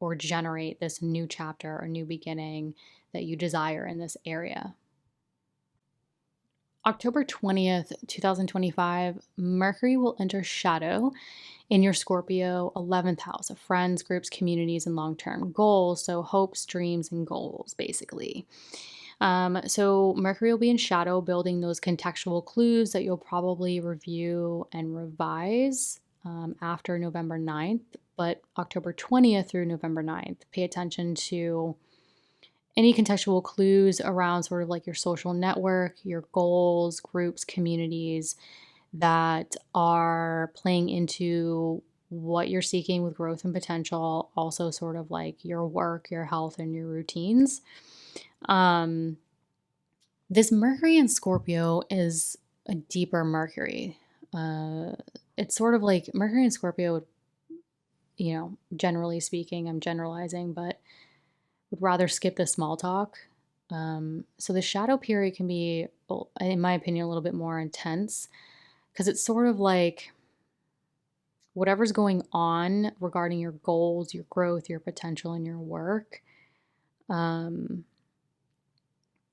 or generate this new chapter or new beginning that you desire in this area. October 20th, 2025, Mercury will enter shadow in your Scorpio 11th house of friends, groups, communities, and long term goals. So, hopes, dreams, and goals, basically. So, Mercury will be in shadow, building those contextual clues that you'll probably review and revise after November 9th. But October 20th through November 9th, pay attention to any contextual clues around sort of like your social network, your goals, groups, communities that are playing into what you're seeking with growth and potential, also sort of like your work, your health, and your routines. This Mercury in Scorpio is a deeper Mercury. It's sort of like Mercury in Scorpio, generally speaking, I'm generalizing, but would rather skip the small talk. So the shadow period can be, in my opinion, a little bit more intense because it's sort of like whatever's going on regarding your goals, your growth, your potential, and your work.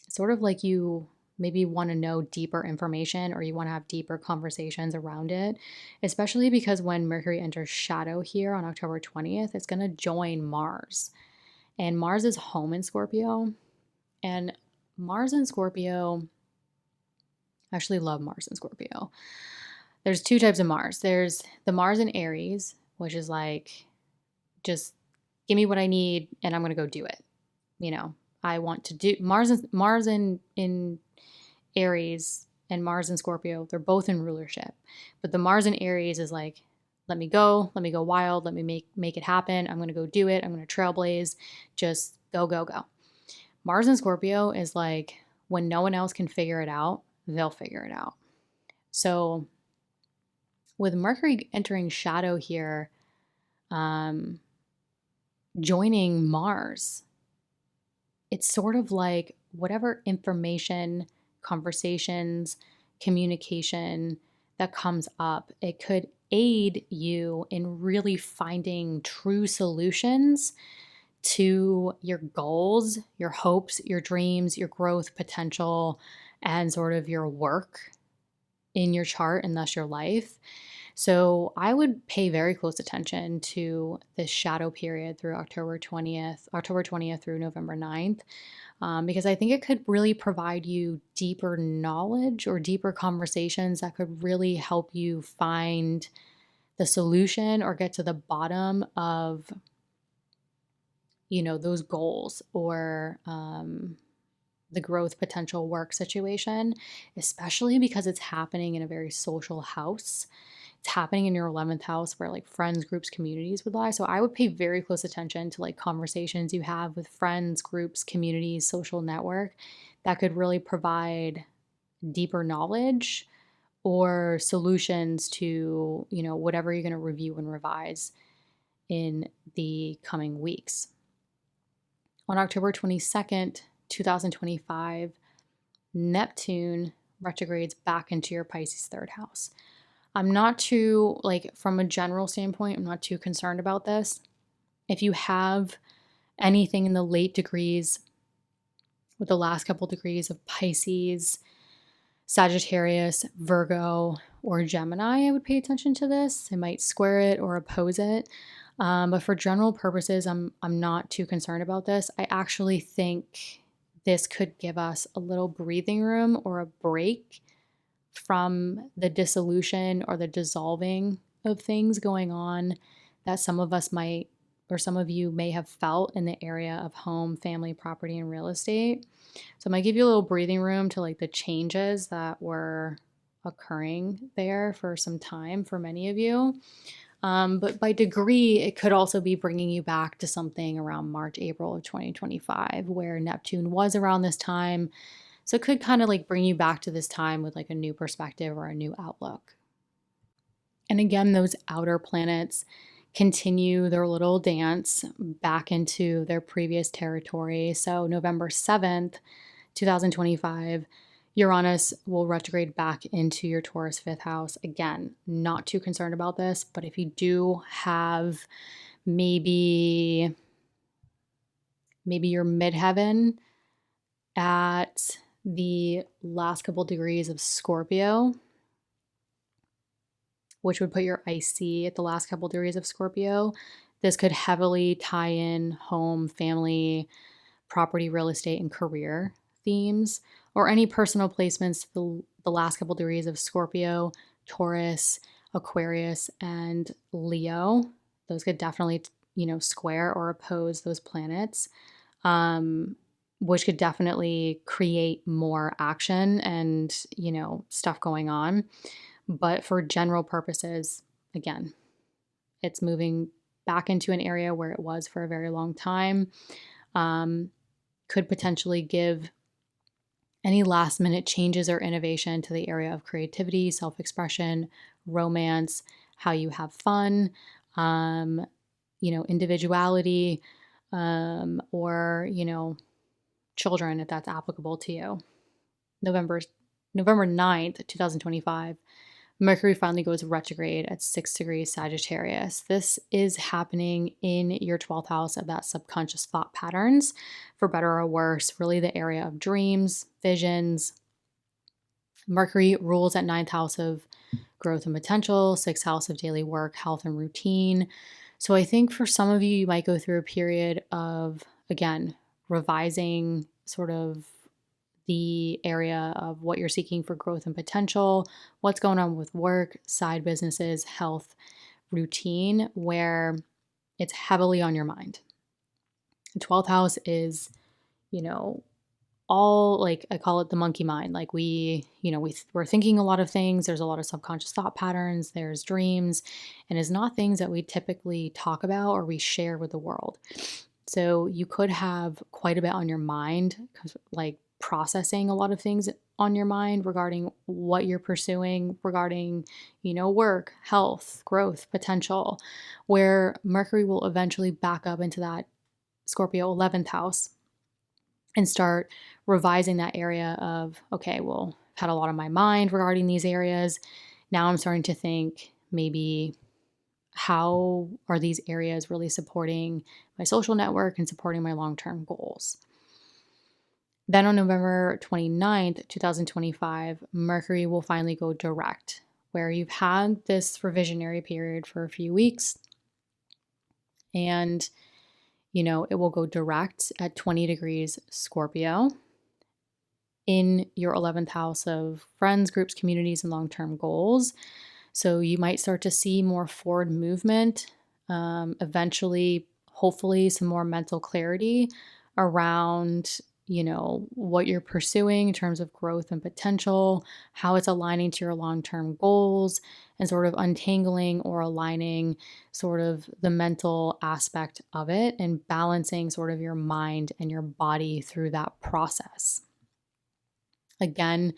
Sort of like you maybe want to know deeper information or you want to have deeper conversations around it, especially because when Mercury enters shadow here on October 20th, it's going to join Mars. And Mars is home in Scorpio. And Mars in Scorpio, I actually love Mars in Scorpio. There's two types of Mars. There's the Mars in Aries, which is like, just give me what I need and I'm going to go do it. I want to do Mars in Aries and Mars in Scorpio. They're both in rulership. But the Mars in Aries is like, let me go wild, let me make it happen. I'm going to go do it. I'm going to trailblaze. Just go, go, go. Mars in Scorpio is like, when no one else can figure it out, they'll figure it out. So with Mercury entering shadow here, joining Mars, it's sort of like whatever information, conversations, communication that comes up, it could aid you in really finding true solutions to your goals, your hopes, your dreams, your growth potential, and sort of your work in your chart and thus your life. So I would pay very close attention to this shadow period through October 20th through November 9th, because I think it could really provide you deeper knowledge or deeper conversations that could really help you find the solution or get to the bottom of, those goals or the growth potential work situation, especially because it's happening in a very social house. It's happening in your 11th house where like friends, groups, communities would lie. So I would pay very close attention to like conversations you have with friends, groups, communities, social network that could really provide deeper knowledge or solutions to, whatever you're going to review and revise in the coming weeks. On October 22nd, 2025, Neptune retrogrades back into your Pisces third house. I'm not too, from a general standpoint, I'm not too concerned about this. If you have anything in the late degrees, with the last couple degrees of Pisces, Sagittarius, Virgo, or Gemini, I would pay attention to this. I might square it or oppose it. But for general purposes, I'm not too concerned about this. I actually think this could give us a little breathing room or a break from the dissolution or the dissolving of things going on that some of us might, or some of you may have felt in the area of home, family, property, and real estate. So it might give you a little breathing room to like the changes that were occurring there for some time for many of you. But by degree, it could also be bringing you back to something around March, April of 2025, where Neptune was around this time. So it could kind of like bring you back to this time with like a new perspective or a new outlook. And again, those outer planets continue their little dance back into their previous territory. So November 7th, 2025, Uranus will retrograde back into your Taurus fifth house. Again, not too concerned about this, but if you do have maybe your midheaven at the last couple degrees of Scorpio, which would put your IC at the last couple degrees of Scorpio. This could heavily tie in home, family, property, real estate, and career themes, or any personal placements to the last couple degrees of Scorpio, Taurus, Aquarius, and Leo. Those could definitely, square or oppose those planets, which could definitely create more action and, stuff going on. But for general purposes, again, it's moving back into an area where it was for a very long time. Could potentially give any last minute changes or innovation to the area of creativity, self-expression, romance, how you have fun, individuality, or, children, if that's applicable to you. November 9th, 2025, Mercury finally goes retrograde at 6 degrees Sagittarius. This is happening in your 12th house of that subconscious thought patterns, for better or worse, really the area of dreams, visions. Mercury rules at 9th house of growth and potential, 6th house of daily work, health, and routine. So I think for some of you, you might go through a period of, again, revising sort of the area of what you're seeking for growth and potential, what's going on with work, side businesses, health, routine, where it's heavily on your mind. The 12th house is, all, like, I call it the monkey mind. Like we're thinking a lot of things. There's a lot of subconscious thought patterns. There's dreams, and it's not things that we typically talk about or we share with the world. So you could have quite a bit on your mind, like processing a lot of things on your mind regarding what you're pursuing, regarding, work, health, growth, potential, where Mercury will eventually back up into that Scorpio 11th house and start revising that area of, okay, well, I've had a lot on my mind regarding these areas. Now I'm starting to think, maybe how are these areas really supporting my social network and supporting my long-term goals? Then on November 29th, 2025, Mercury will finally go direct, where you've had this revisionary period for a few weeks, and it will go direct at 20 degrees Scorpio in your 11th house of friends, groups, communities, and long-term goals. So you might start to see more forward movement, eventually, hopefully, some more mental clarity around, what you're pursuing in terms of growth and potential, how it's aligning to your long-term goals, and sort of untangling or aligning sort of the mental aspect of it and balancing sort of your mind and your body through that process. Again,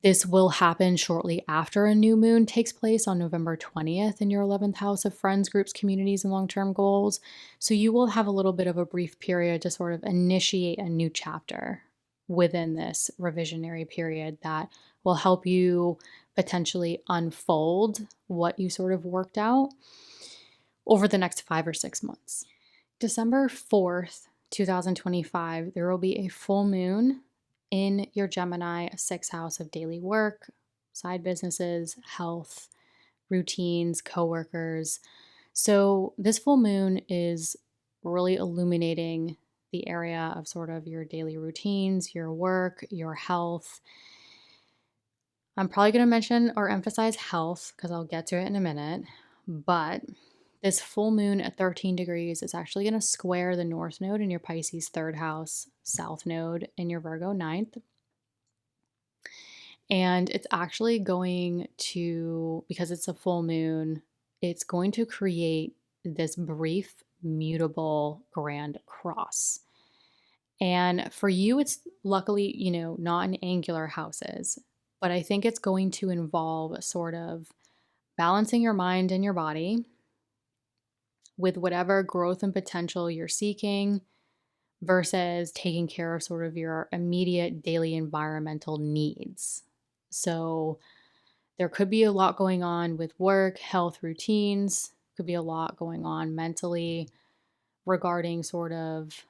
this will happen shortly after a new moon takes place on November 20th in your 11th house of friends, groups, communities, and long-term goals. So you will have a little bit of a brief period to sort of initiate a new chapter within this revisionary period that will help you potentially unfold what you sort of worked out over the next 5 or 6 months. December 4th, 2025, there will be a full moon in your Gemini 6th house of daily work, side businesses, health, routines, coworkers. So this full moon is really illuminating the area of sort of your daily routines, your work, your health. I'm probably going to mention or emphasize health because I'll get to it in a minute, but this full moon at 13 degrees is actually going to square the North Node in your Pisces 3rd house, South Node in your Virgo 9th. And it's actually going to, because it's a full moon, it's going to create this brief, mutable grand cross. And for you, it's luckily, not in angular houses, but I think it's going to involve sort of balancing your mind and your body with whatever growth and potential you're seeking versus taking care of sort of your immediate daily environmental needs. So there could be a lot going on with work, health, routines, Could be a lot going on mentally regarding sort of,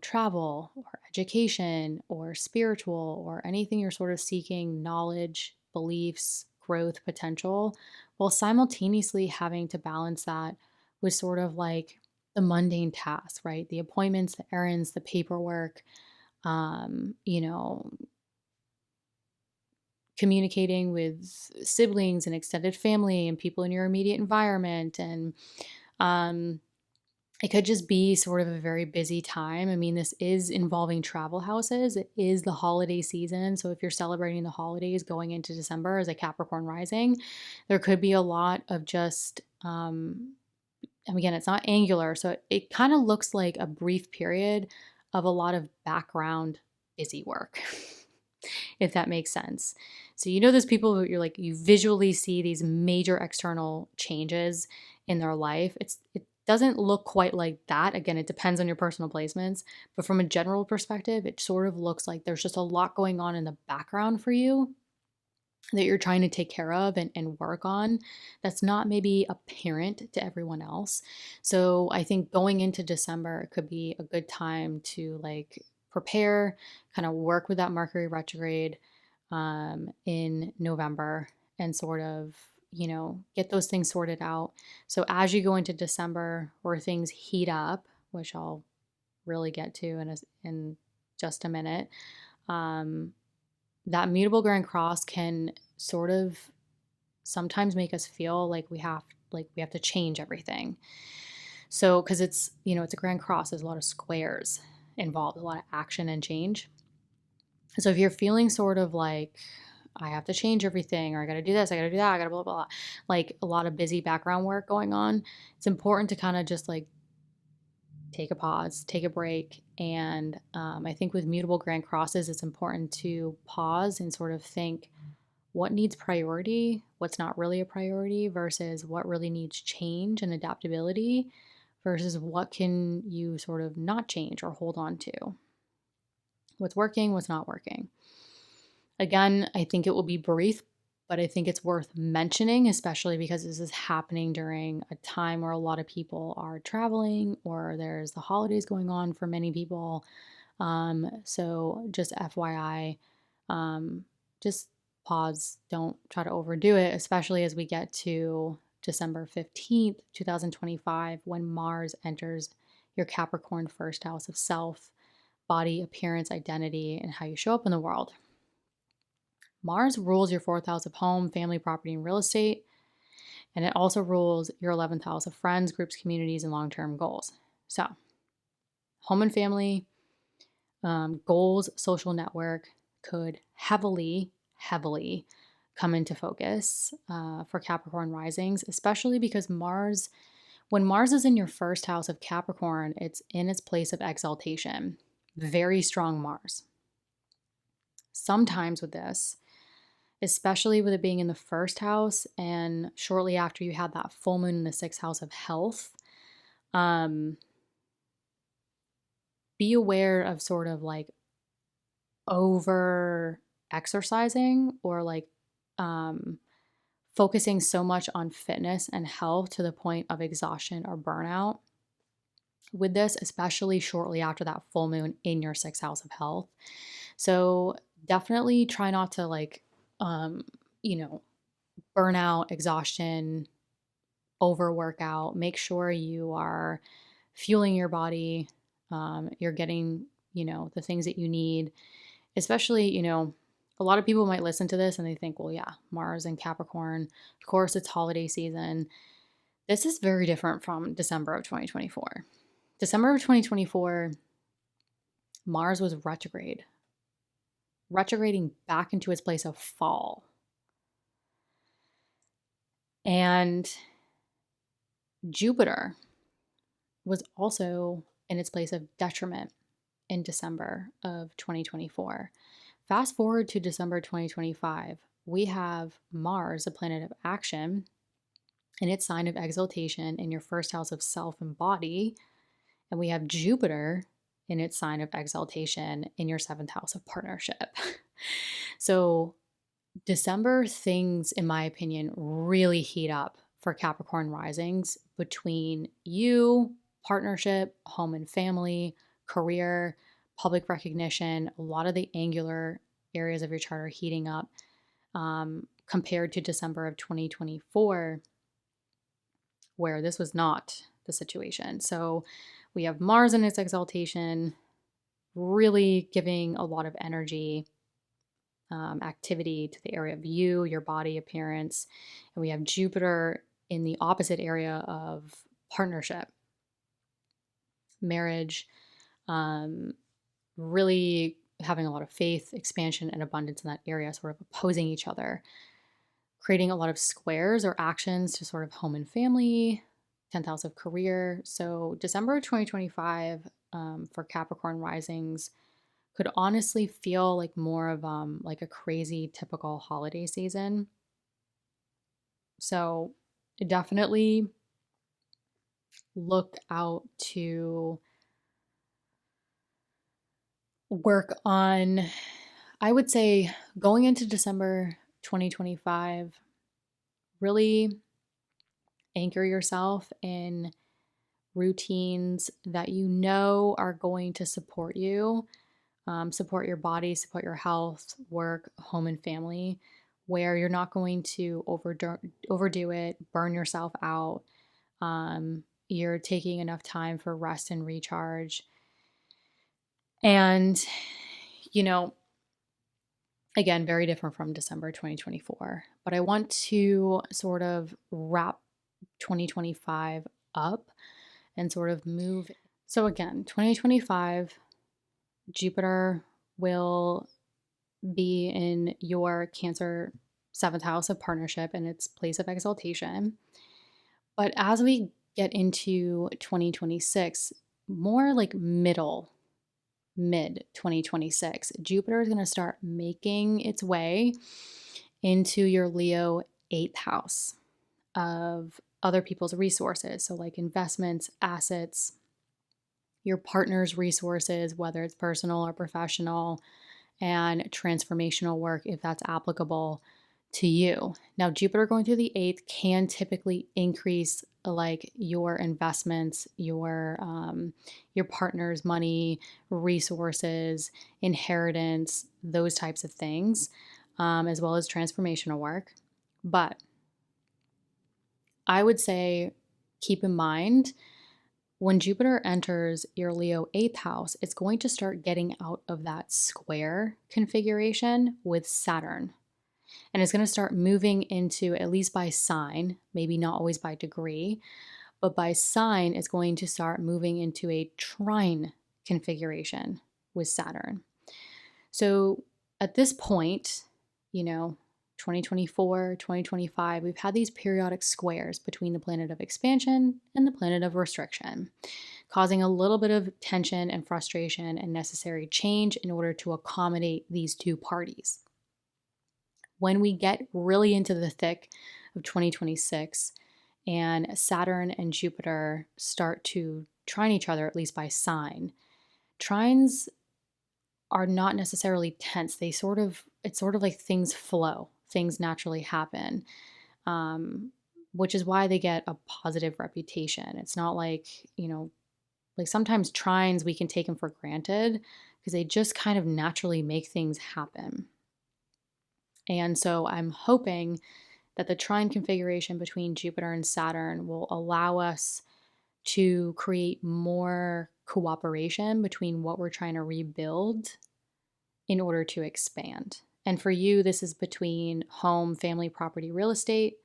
travel or education or spiritual or anything you're sort of seeking knowledge, beliefs, growth, potential, while simultaneously having to balance that with sort of like the mundane tasks, right? The appointments, the errands, the paperwork, um, you know, communicating with siblings and extended family and people in your immediate environment. And um, it could just be sort of a very busy time. I mean, this is involving travel houses. It is the holiday season. So if you're celebrating the holidays going into December as a Capricorn rising, there could be a lot of just, and again, it's not angular. So it kind of looks like a brief period of a lot of background busy work, if that makes sense. So, there's people who you're like, you visually see these major external changes in their life. It doesn't look quite like that. Again, it depends on your personal placements, but from a general perspective, it sort of looks like there's just a lot going on in the background for you that you're trying to take care of and work on that's not maybe apparent to everyone else. So I think going into December, it could be a good time to like prepare, kind of work with that Mercury retrograde in November and sort of, get those things sorted out. So as you go into December where things heat up, which I'll really get to in just a minute, um, that mutable grand cross can sort of sometimes make us feel like we have to change everything. So because it's a grand cross, there's a lot of squares involved, a lot of action and change. So if you're feeling sort of like I have to change everything, or I got to do this, I got to do that, I got to blah, blah, blah, like a lot of busy background work going on, it's important to kind of just like take a pause, take a break. And I think with mutable grand crosses, it's important to pause and sort of think what needs priority, what's not really a priority, versus what really needs change and adaptability, versus what can you sort of not change or hold on to. What's working, what's not working. Again, I think it will be brief, but I think it's worth mentioning, especially because this is happening during a time where a lot of people are traveling or there's the holidays going on for many people. So just FYI, just pause. Don't try to overdo it, especially as we get to December 15th, 2025, when Mars enters your Capricorn first house of self, body, appearance, identity, and how you show up in the world. Mars rules your fourth house of home, family, property, and real estate. And it also rules your 11th house of friends, groups, communities, and long term goals. So, home and family, goals, social network could heavily come into focus for Capricorn risings, especially because when Mars is in your first house of Capricorn, it's in its place of exaltation. Very strong Mars. Sometimes with this, especially with it being in the first house and shortly after you had that full moon in the sixth house of health, be aware of sort of like over exercising or like focusing so much on fitness and health to the point of exhaustion or burnout with this, especially shortly after that full moon in your sixth house of health. So definitely try not to like, burnout, exhaustion, overworkout. Make sure you are fueling your body. You're getting, the things that you need, especially, a lot of people might listen to this and they think, well, yeah, Mars and Capricorn, of course, it's holiday season. This is very different from December of 2024. December of 2024, Mars was retrograding back into its place of fall. And Jupiter was also in its place of detriment in December of 2024. Fast forward to December 2025, we have Mars, a planet of action, in its sign of exaltation in your first house of self and body. And we have Jupiter in its sign of exaltation in your seventh house of partnership. So December, things, in my opinion, really heat up for Capricorn risings between you, partnership, home and family, career, public recognition. A lot of the angular areas of your chart are heating up compared to December of 2024, where this was not the situation. So we have Mars in its exaltation, really giving a lot of energy, activity to the area of you, your body appearance. And we have Jupiter in the opposite area of partnership, marriage, really having a lot of faith, expansion, and abundance in that area, sort of opposing each other, creating a lot of squares or actions to sort of home and family, 10th house of career. So December 2025 for Capricorn risings could honestly feel like more of like a crazy typical holiday season. So definitely look out to work on, I would say, going into December 2025, really anchor yourself in routines that you know are going to support you, support your body, support your health, work, home, and family, where you're not going to overdo it, burn yourself out. You're taking enough time for rest and recharge. And, you know, again, very different from December 2024. But I want to sort of wrap 2025 up and sort of move. So, again, 2025, Jupiter will be in your Cancer 7th house of partnership and its place of exaltation. But as we get into 2026, more like mid 2026, Jupiter is going to start making its way into your Leo 8th house of other people's resources. So, like investments, assets, your partner's resources, whether it's personal or professional, and transformational work if that's applicable to you. Now, Jupiter going through the 8th can typically increase like your investments, your partner's money, resources, inheritance, those types of things, as well as transformational work. But I would say keep in mind when Jupiter enters your Leo 8th house, it's going to start getting out of that square configuration with Saturn. And it's going to start moving into, at least by sign, maybe not always by degree, but by sign, it's going to start moving into a trine configuration with Saturn. So at this point, 2024, 2025, we've had these periodic squares between the planet of expansion and the planet of restriction, causing a little bit of tension and frustration and necessary change in order to accommodate these two parties. When we get really into the thick of 2026 and Saturn and Jupiter start to trine each other, at least by sign, trines are not necessarily tense. It's sort of like things flow, things naturally happen, which is why they get a positive reputation. It's not like, like sometimes trines, we can take them for granted because they just kind of naturally make things happen. And so I'm hoping that the trine configuration between Jupiter and Saturn will allow us to create more cooperation between what we're trying to rebuild in order to expand. And for you, this is between home, family, property, real estate,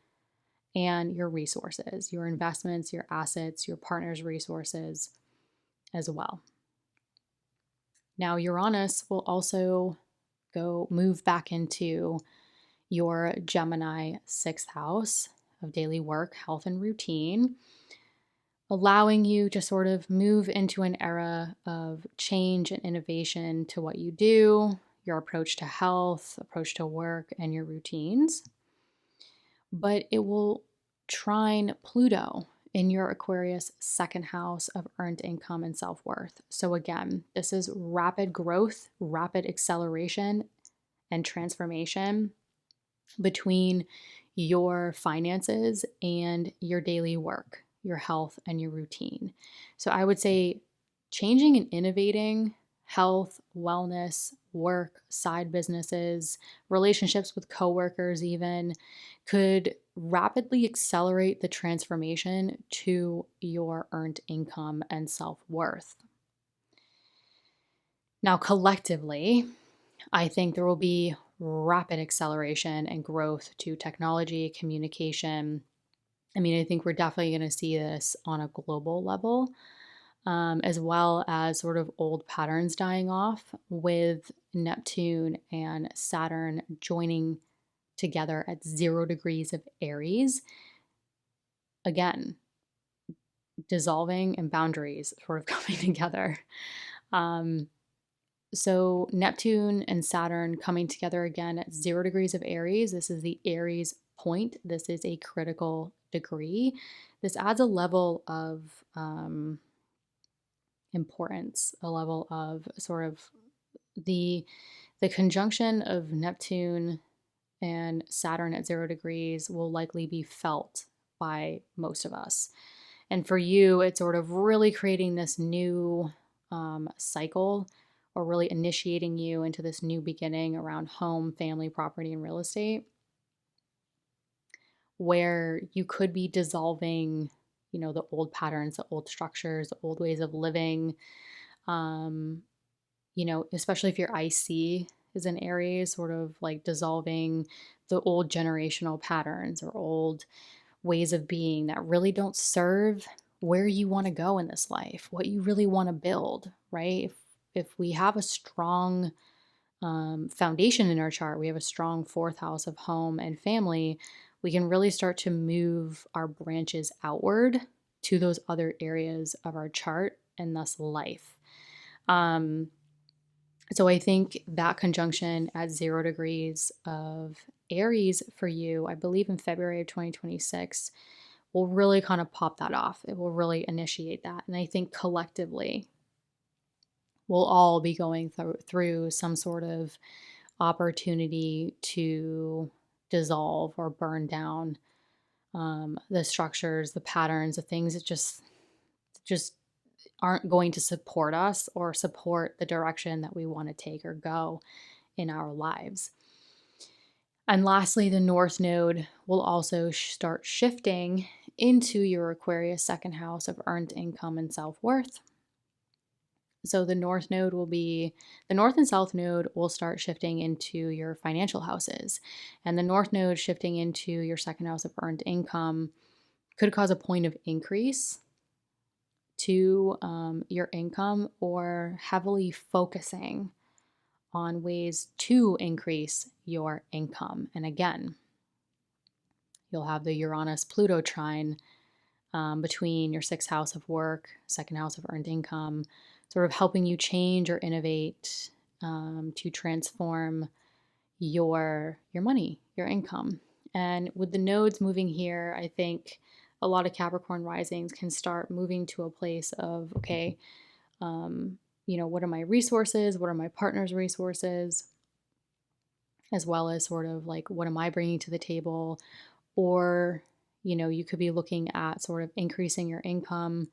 and your resources, your investments, your assets, your partner's resources as well. Now, Uranus will also move back into your Gemini 6th house of daily work, health, and routine, allowing you to sort of move into an era of change and innovation to what you do, your approach to health, approach to work, and your routines. But it will trine Pluto in your Aquarius 2nd house of earned income and self-worth. So again, this is rapid growth, rapid acceleration, and transformation between your finances and your daily work, your health, and your routine. So I would say changing and innovating health, wellness, work, side businesses, relationships with coworkers, even could rapidly accelerate the transformation to your earned income and self worth. Now, collectively, I think there will be rapid acceleration and growth to technology, communication. I mean, I think we're definitely going to see this on a global level, as well as sort of old patterns dying off with Neptune and Saturn joining together at 0 degrees of Aries. Again, dissolving and boundaries sort of coming together. So Neptune and Saturn coming together again at 0 degrees of Aries. This is the Aries point. This is a critical degree. This adds a level of importance, a level of sort of the conjunction of Neptune and Saturn at 0 degrees will likely be felt by most of us. And for you, it's sort of really creating this new cycle, or really initiating you into this new beginning around home, family, property, and real estate, where you could be dissolving, the old patterns, the old structures, the old ways of living. Especially if your IC is in Aries, sort of like dissolving the old generational patterns or old ways of being that really don't serve where you want to go in this life, what you really want to build, right? If we have a strong foundation in our chart, we have a strong fourth house of home and family, we can really start to move our branches outward to those other areas of our chart and thus life. So I think that conjunction at 0 degrees of Aries for you, I believe in February of 2026, will really kind of pop that off. It will really initiate that. And I think collectively, we'll all be going through some sort of opportunity to dissolve or burn down the structures, the patterns, the things that just aren't going to support us or support the direction that we want to take or go in our lives. And lastly, the North Node will also start shifting into your Aquarius second house of earned income and self-worth. So the North and South Node will start shifting into your financial houses. And the North Node shifting into your second house of earned income could cause a point of increase to your income, or heavily focusing on ways to increase your income. And again, you'll have the Uranus Pluto trine between your sixth house of work, second house of earned income, sort of helping you change or innovate to transform your money, your income. And with the nodes moving here, I think a lot of Capricorn risings can start moving to a place of, okay, what are my resources? What are my partner's resources? As well as sort of like, what am I bringing to the table? Or, you could be looking at sort of increasing your income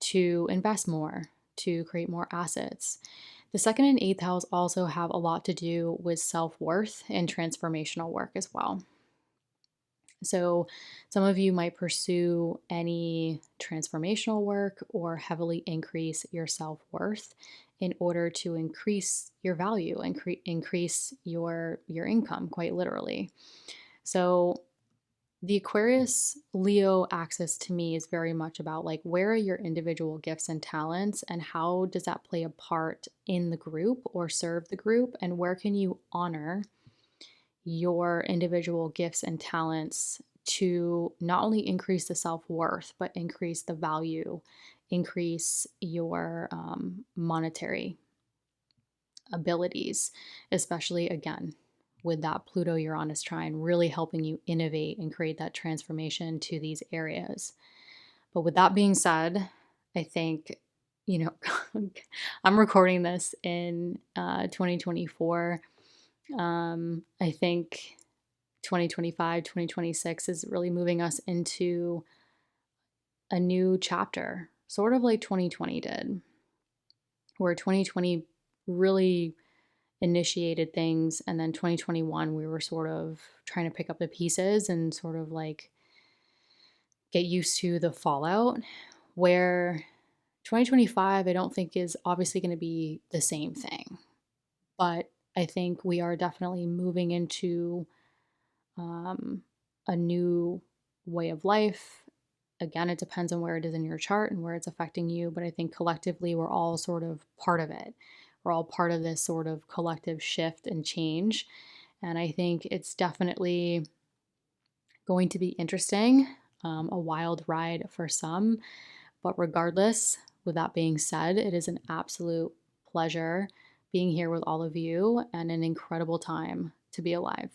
to invest more, to create more assets. The second and eighth house also have a lot to do with self-worth and transformational work as well. So some of you might pursue any transformational work or heavily increase your self-worth in order to increase your value and increase your income, quite literally. So the Aquarius Leo axis to me is very much about like, where are your individual gifts and talents, and how does that play a part in the group or serve the group, and where can you honor your individual gifts and talents to not only increase the self-worth, but increase the value, increase your monetary abilities, especially again with that Pluto Uranus trine really helping you innovate and create that transformation to these areas. But with that being said, I think, I'm recording this in 2024. I think 2025, 2026 is really moving us into a new chapter, sort of like 2020 did, where 2020 really initiated things, and then 2021 we were sort of trying to pick up the pieces and sort of like get used to the fallout, where 2025 I don't think is obviously going to be the same thing, but I think we are definitely moving into a new way of life. Again, it depends on where it is in your chart and where it's affecting you, but I think collectively we're all sort of part of it. We're all part of this sort of collective shift and change. And I think it's definitely going to be interesting, a wild ride for some. But regardless, with that being said, it is an absolute pleasure being here with all of you and an incredible time to be alive.